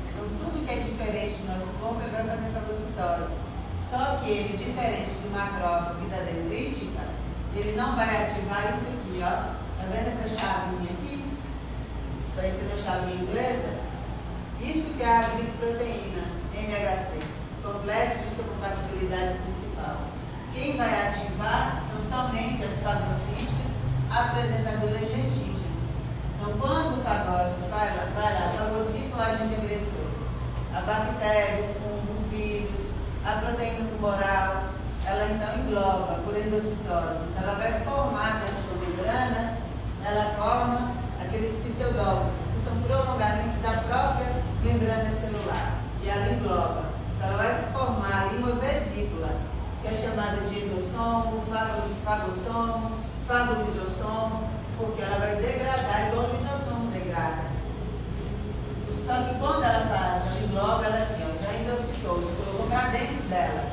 Então, tudo que é diferente do nosso corpo, ele vai fazer fagocitose. Só que ele, diferente do macrófago e da dendrítica, ele não vai ativar isso aqui, ó. Tá vendo essa chavinha aqui? Parecendo a chavinha inglesa? Isso que é a glicoproteína, MHC, complexo de histocompatibilidade principal. Quem vai ativar são somente as fagocíticas apresentadoras de antígeno. Então, quando o fagócito vai lá, fagocita o agente agressor, a bactéria, o fungo, o vírus, a proteína tumoral, ela então engloba por endocitose. Ela vai formar da sua membrana, ela forma aqueles pseudófilos, que são prolongamentos da própria membrana celular. E ela engloba. Então, ela vai formar ali uma vesícula, que é chamada de endossomo, fagossomo, fagolisossomo, porque ela vai degradar igual o lisossomo degrada. Só que quando ela faz, ela engloba ela aqui, ó, já endocitou, já colocou para dentro dela.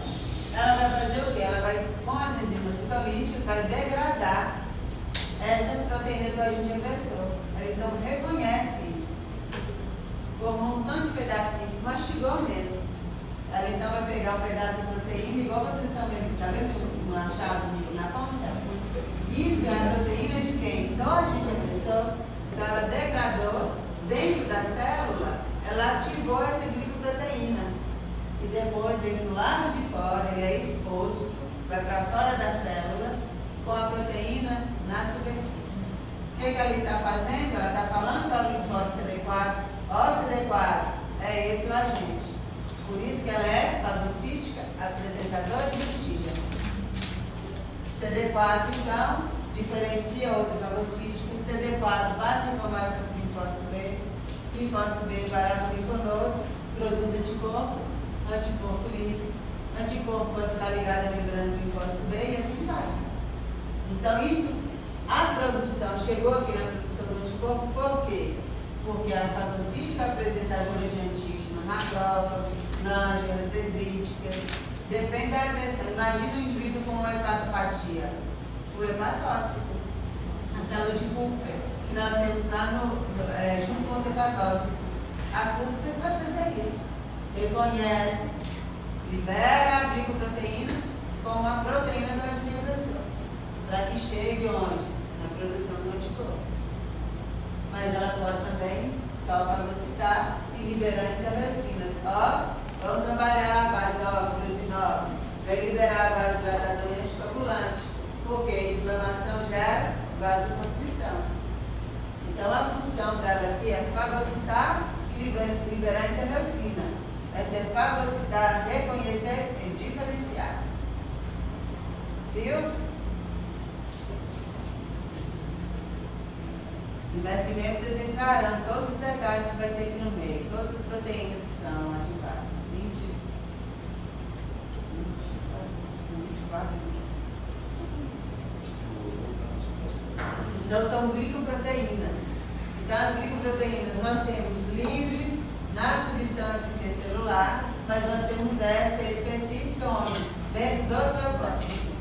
Ela vai fazer o quê? Ela vai, com as enzimas citolíticas, vai degradar essa proteína do agente agressor. Ela então reconhece isso. Formou um tanto de pedacinho, mastigou mesmo. Ela então vai pegar um pedaço de proteína, igual vocês estão vendo, está vendo uma chave na ponta? Isso é a proteína de quem? Do agente agressor. Então ela degradou dentro da célula, ela ativou essa glicoproteína, que depois vem do lado de fora, ele é exposto, vai para fora da célula, com a proteína na superfície. O que ela está fazendo? Ela está falando para o linfócito CD4, ó CD4, é esse o agente. Por isso que ela é fagocítica, apresentadora de antígeno. CD4, então, diferencia outro fagocítico. CD4 passa a informação para o linfócito B. Linfócito B vai lá para o linfonodo, produz anticorpo, anticorpo livre. Anticorpo vai ficar ligado à membrana do linfócito B e assim vai. Então, isso, a produção, chegou aqui na produção do anticorpo, por quê? Porque a fagocítica apresentadora de antígeno, macrófago, nângelas, dendríticas, depende da agressão. Imagina um indivíduo com uma hepatopatia, o hepatócito, a célula de Kupfer, que nós temos lá junto com os hepatócitos. A Kupfer vai fazer isso. Reconhece, libera a glicoproteína com a proteína do agente agressor, para que chegue onde? Na produção do anticorpo. Mas ela pode também só fagocitar e liberar interleucinas. Ó, vamos trabalhar a basófilo, eosinófilo, vai liberar a vasodilatador e anticoagulante, porque a inflamação gera vasoconstrição. Então a função dela aqui é fagocitar e liberar interleucina. Essa é fagocitar, reconhecer e diferenciar. Viu? Se mês que vem vocês entrarão todos os detalhes que vai ter aqui no meio. Todas as proteínas estão ativadas. 24 isso. Então são glicoproteínas. Então, as glicoproteínas nós temos livres na substância intercelular, mas nós temos essa específica onde? Dentro dos leucócitos,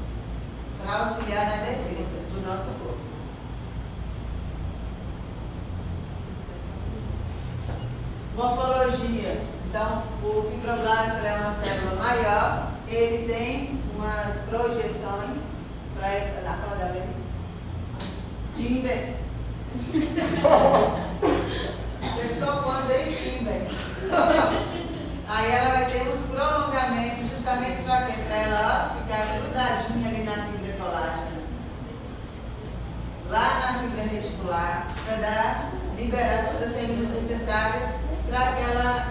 para auxiliar na defesa do nosso corpo. Morfologia. Então, o fibroblasto é uma célula maior, ele tem umas projeções para ele. Lá, pode dar bem? Timber. Vocês estão pondo aí, Timber. Aí ela vai ter uns prolongamentos justamente para quê? Para ela ficar grudadinha ali na fibra colágena. Lá na fibra reticular, para liberar as proteínas necessárias para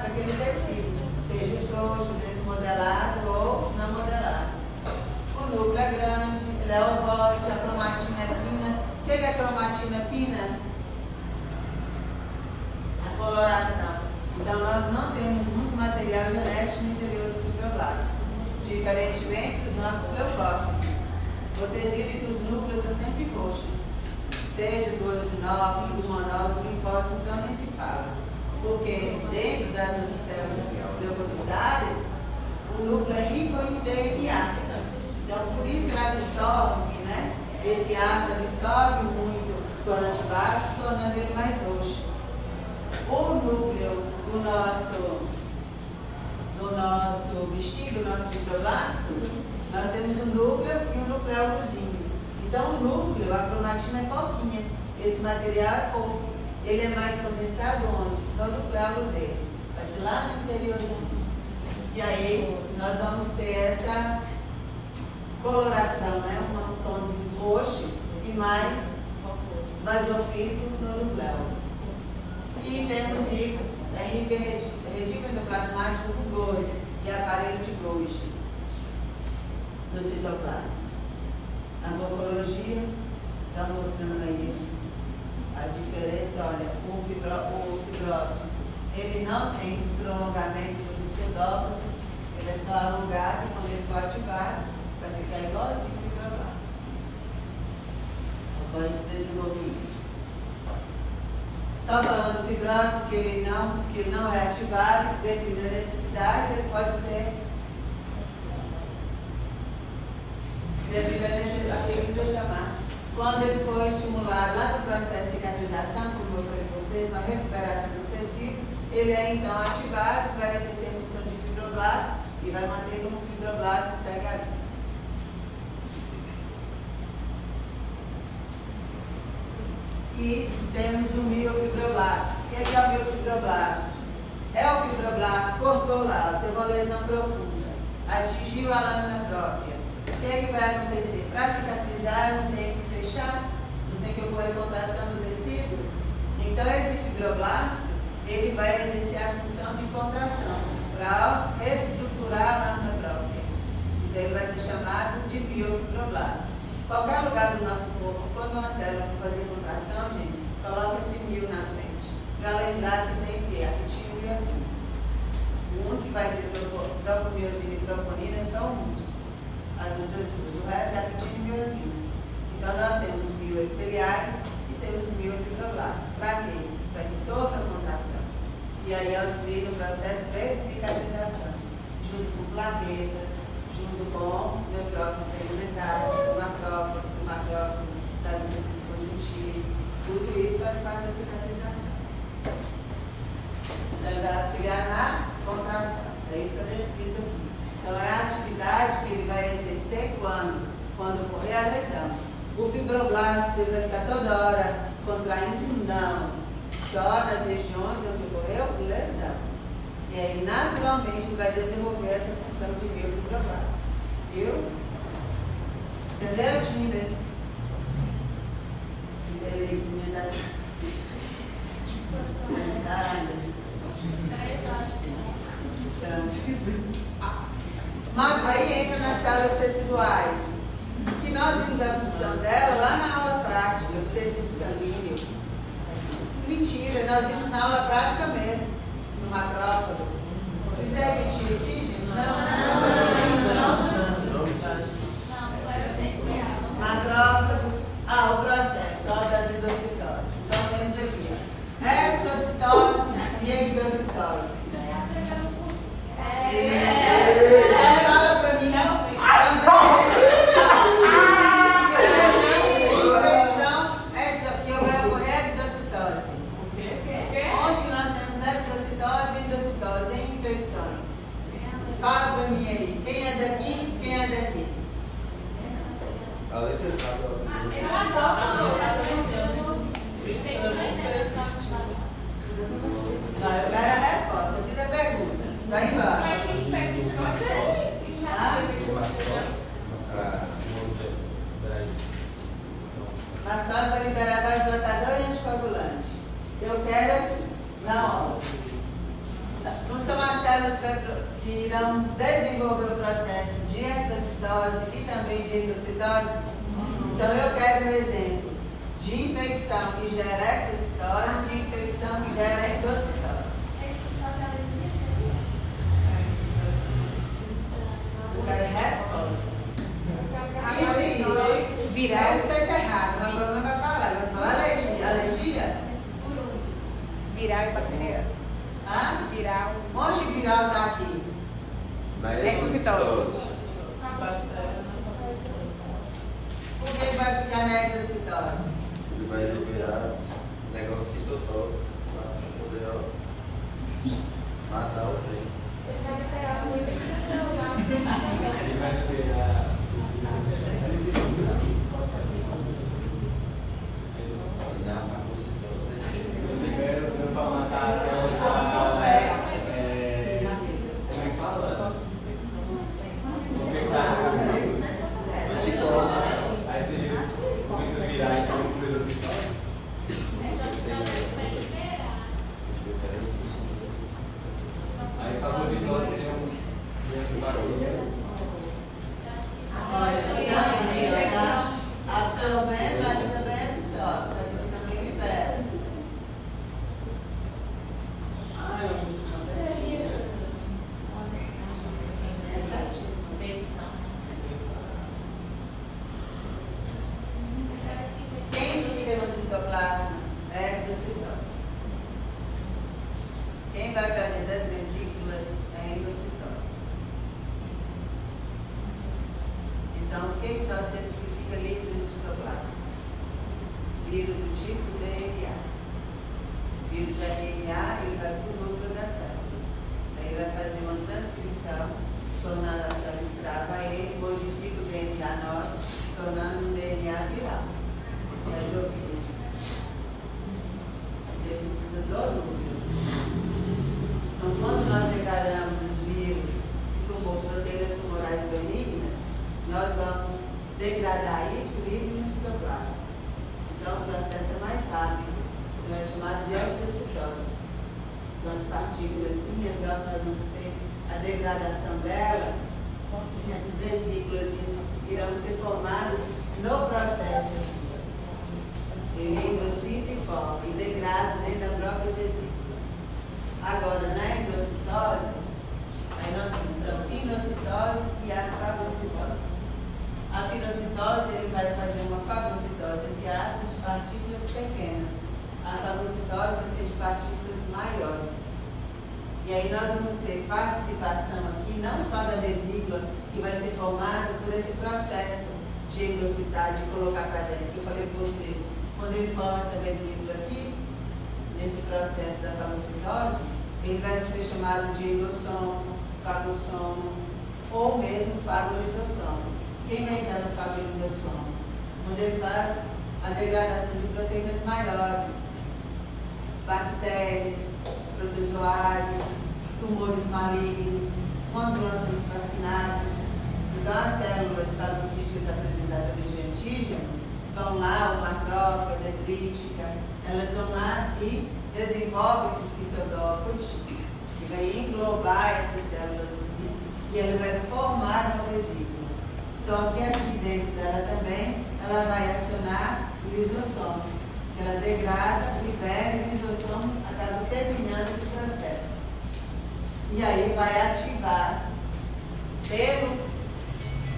aquele tecido, seja frouxo, desmodelado ou não modelado. O núcleo é grande, ele é ovoide, a cromatina é fina. O que é a cromatina fina? A coloração. Então, nós não temos muito material genético no interior do fibroblasto, diferentemente dos nossos leucócitos. Vocês viram que os núcleos são sempre roxos, seja do eosinófilo, do monócito, linfócito, então nem se fala. Porque dentro das nossas células leucocitárias, o núcleo é rico em DNA. Então, por isso que ela absorve, né? Esse ácido absorve muito o corante básico, tornando ele mais roxo. O núcleo do nosso bichinho, do nosso fibroblasto, nós temos um núcleo e um nucleólozinho. Então, o núcleo, a cromatina é pouquinha. Esse material é pouco. Ele é mais condensado onde? No nucleolo dele. Vai ser lá no interiorzinho. E aí, nós vamos ter essa coloração, né? Um tomzinho roxo e mais basofílico no nucleolo. E temos rico retículo endoplasmático rugoso e aparelho de Golgi no citoplasma. A morfologia, só mostrando aí a diferença, olha, o fibrótico, ele não tem esses prolongamentos do pseudópolis, ele é só alongado e quando ele for ativado, vai ficar igualzinho o fibroblasto. Após esse desenvolvimento. Só falando do fibrótico, que ele não é ativado, devido à necessidade, ele pode ser devido à necessidade, que eu chamar. Quando ele for estimulado lá no processo de cicatrização, como eu falei para vocês, na recuperação do tecido, ele é então ativado, vai exercer a função de fibroblasto e vai manter como fibroblasto e segue a vida. E temos o miofibroblasto. O que é o miofibroblasto? É o fibroblasto, cortou lá, teve uma lesão profunda, atingiu a lâmina própria. O que é que vai acontecer? Para cicatrizar, não tem que fechar, não tem que ocorrer contração do tecido. Então, esse fibroblasto, ele vai exercer a função de contração para reestruturar a lâmina própria. Então, ele vai ser chamado de miofibroblasto. Qualquer lugar do nosso corpo, quando uma célula for fazer contração, gente, coloca esse mio na frente, para lembrar que tem que ter actina e miosina. O único que vai ter tropomiosina e troponina é só o músculo. As outras duas, o resto é actina e miosina. Então, nós temos mioepiteliais e temos miofibroblastos. Para quê? Para que sofra contração. E aí auxilia no processo de cicatrização, junto com plaquetas, junto com neutrófilo segmentário, macrófago da tecido conjuntivo. Tudo isso faz parte da cicatrização. Para auxiliar na contração. É isso que está descrito aqui. Então, é a atividade que ele vai exercer quando ocorrer a lesão. O fibroblasto ele vai ficar toda hora contraindo? Não. Só nas regiões onde ocorreu lesão. E aí, naturalmente, ele vai desenvolver essa função de miofibroblasto. Viu? Entendeu, Timbers? Direitinho da... Mas aí entra nas células teciduais, que nós vimos a função dela lá na aula prática do tecido sanguíneo. Mentira, nós vimos na aula prática mesmo, no macrófago. Precisa repetir aqui, gente? Não. Macrófagos. O processo, só das endocitoses. Então temos aqui, endocitose. Fala pra mim. Infecção que vai ocorrer a exocitose. Onde que nós temos exocitose e endocitose em infecções? Fala pra mim aí. Quem é daqui? Quem é daqui? Além de estar Não, eu quero a resposta. Eu fiz a pergunta. Vai embora. Mastose vai liberar vasodilatador e anticoagulante. Eu quero na hora. Não são as células que irão desenvolver o processo de exocitose e também de endocitose? Então eu quero um exemplo de infecção que gera exocitose e de infecção que gera endocitose. Eu quero resposta. Isso. Viral. Não esteja errado, mas o problema vai falar. Vai falar alergia. Alergia? Viral e bacteriano. Hã? Viral. Onde viral está aqui? na Exocitose. Por que ele vai ficar na exocitose? Ele vai liberar negocitotóxicos para poder matar o trem. Ele vai liberar. Na fagocitose. Ele libera para matar como é que fala? Aí você começa a virar e começa a exocitose. Aí fagocitose é um barulho. Absorvendo, ali também absorve, isso aqui também libera. Quem fica no citoplasma é exocitose. Quem vai para dentro das vesículas é endocitose. Então, o que nós temos que fica livre no citoplasma? Vírus do tipo DNA. O vírus RNA, ele vai para o núcleo da célula. Aí ele vai fazer uma transcrição, tornando a célula escrava a ele, modifica o DNA nosso, tornando um DNA viral. É do vírus. Ele precisa do núcleo. Então, quando nós degradamos os vírus como proteínas tumorais benignas, nós vamos degradar isso livre no citoplasma. Então, o processo é mais rápido. É chamado de exocitose. São as partículas, nós vamos ter a degradação dela, essas vesículas irão ser formadas no processo. Ele endocita e forma, e degrada dentro da própria vesícula. Agora, na endocitose, aí nós temos a pinocitose e a fagocitose. A pinocitose, ele vai fazer uma fagocitose, entre aspas, de partículas pequenas. A fagocitose vai ser de partículas maiores. E aí nós vamos ter participação aqui, não só da vesícula, que vai ser formada por esse processo de endocitar, de colocar para dentro, que eu falei para vocês. Quando ele forma essa vesícula aqui, nesse processo da fagocitose, ele vai ser chamado de endossomo, fagossomo, ou mesmo fagolisossomo. Quem vai entrar no fagolisossomo? Quando ele faz a degradação de proteínas maiores, bactérias, protozoários, tumores malignos, quando nós somos vacinados. Então, as células fagocíticas apresentadoras de antígeno vão lá, o macrófago, a dendrítica, elas vão lá e desenvolvem esse pseudópodes, que vai englobar essas células e ele vai formar uma vesícula. Só que aqui dentro dela também, ela vai acionar lisossomos. Ela degrada, libera e o lisossomo acaba terminando esse processo. E aí vai ativar pelo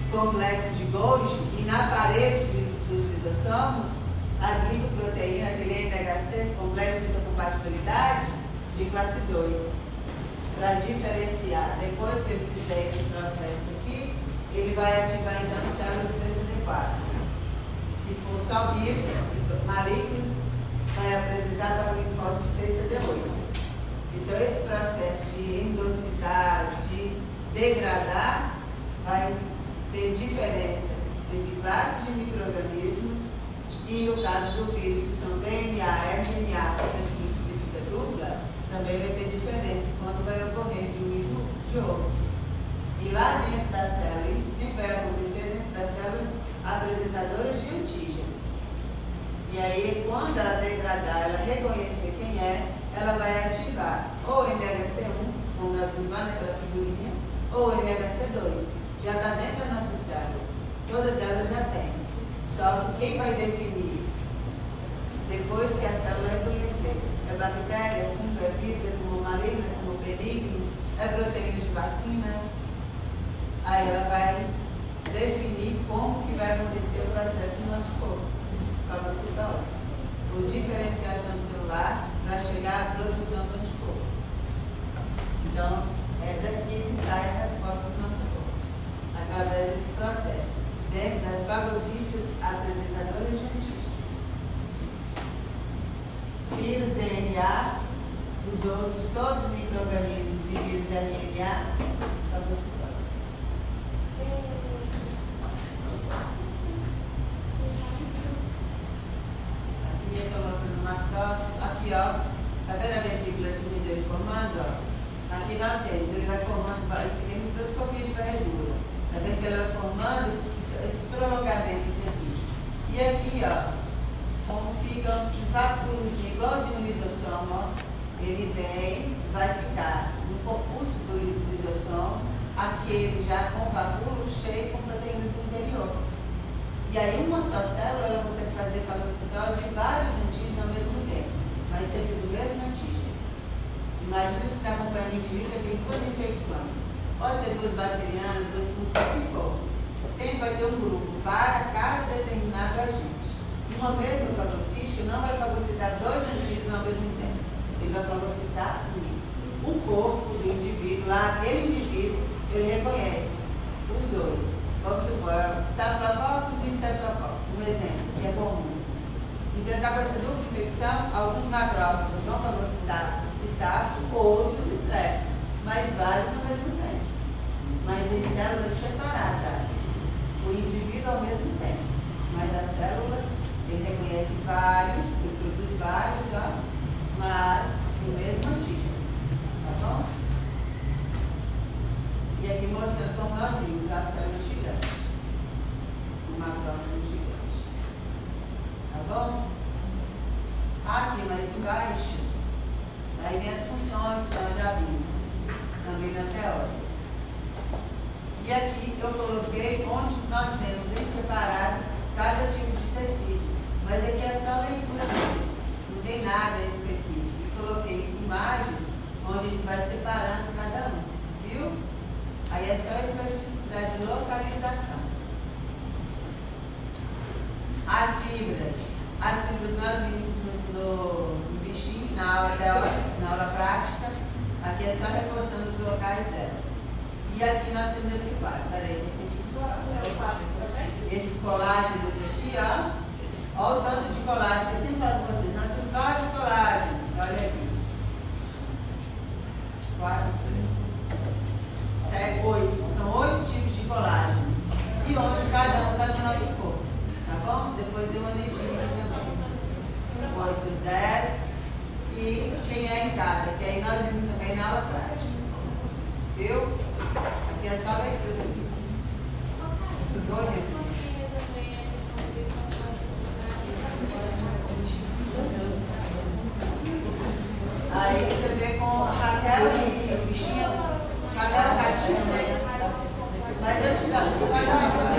complexo de Golgi e na parede dos lisossomos a glicoproteína, aquele MHC, complexo de histocompatibilidade, de classe 2. para diferenciar. Depois que ele fizer esse processo aqui, ele vai ativar então as células TCD4. Se for só vírus malignos, vai apresentar para o linfócito TCD8. Então, esse processo de endocitar, de degradar, vai ter diferença entre classes de micro-organismos e, no caso do vírus, que são DNA, RNA, fica simples e fica dupla, também vai ter diferença quando vai ocorrer de um e de outro. E lá dentro da célula, isso sempre vai acontecer dentro das células apresentadoras de antígeno. E aí, quando ela degradar, ela reconhecer quem é, ela vai ativar ou MHC1, como nós vimos lá naquela figurinha, ou MHC2. Já está dentro da nossa célula. Todas elas já têm. Só que quem vai definir, depois que a célula reconhecer, é bactéria, é fungo, é vírus, é tumor maligno, é tumor benigno, é proteína de vacina, aí ela vai definir como que vai acontecer o processo no nosso corpo, fagocitose, por diferenciação celular para chegar à produção do anticorpo. Então, é daqui que sai a resposta do nosso corpo, através desse processo, dentro das fagocíticas apresentadoras de antígeno. Vírus DNA, os outros, todos os micro-organismos e vírus RNA, fagocitose. Aqui eu estou mostrando o mastócito. Aqui, ó, tá vendo a vesícula assim dele formando? Ó? Aqui nós temos, ele vai formando, isso aqui é microscopia de varredura. Tá vendo que ele vai formando esses prolongamentos aqui. E aqui, ó, como fica um vacúolo, igualzinho no lisossomo, ó, ele vem, vai ficar no corpúsculo do lisossomo, aqui ele já com o vacúolo cheio com proteínas no interior. E aí uma só célula, ela consegue fazer fagocitose de vários antígenos ao mesmo tempo, mas sempre do mesmo antígeno. Imagina se está acompanhando um indivíduo que tem duas infecções. Pode ser duas bacterianas, duas fungos, o que for. Sempre vai ter um grupo para cada determinado agente. Uma mesma fagocítica não vai fagocitar dois antígenos ao mesmo tempo. Ele vai fagocitar um. O corpo do indivíduo, lá, aquele indivíduo, ele reconhece os dois. Vamos supor, Staphylococcus e Streptococcus, um exemplo, que é comum. Então, está com essa dupla infecção, alguns macrófagos vão fagocitar Staphylococcus, outros Strep, mas vários ao mesmo tempo. Mas em células separadas, o indivíduo ao mesmo tempo. Mas a célula, ele reconhece vários, ele produz vários, ó, mas o mesmo antígeno. Tá bom? E aqui mostrando como nós vimos a célula gigante, o macrófago gigante. Tá bom? Aqui mais embaixo, aí vem as funções que nós já vimos, também na teoria. E aqui eu coloquei onde nós temos em separado cada tipo de tecido, mas aqui é só leitura mesmo, não tem nada específico. Eu coloquei imagens onde a gente vai separando cada um, viu? Aí é só a especificidade de localização. As fibras nós vimos no bichinho, na aula teórica, na aula prática. Aqui é só reforçando os locais delas. E aqui nós temos esse quadro. Peraí, repete isso. Esses colágenos aqui, ó. Olha o tanto de colágeno que eu sempre falo com vocês. Nós temos vários colágenos. Olha aqui. 4, 5, 7, 8. São 8 tipos de colágenos. E onde cada um está no nosso corpo. Tá bom? Depois eu mandei aqui também. 8, 10. E quem é em cada, que aí nós vimos também na aula prática. Viu? Aqui é só leitura disso. Aí você vê com Raquel e o bichinho, cada um gatinho. Mas eu te dou, você faz uma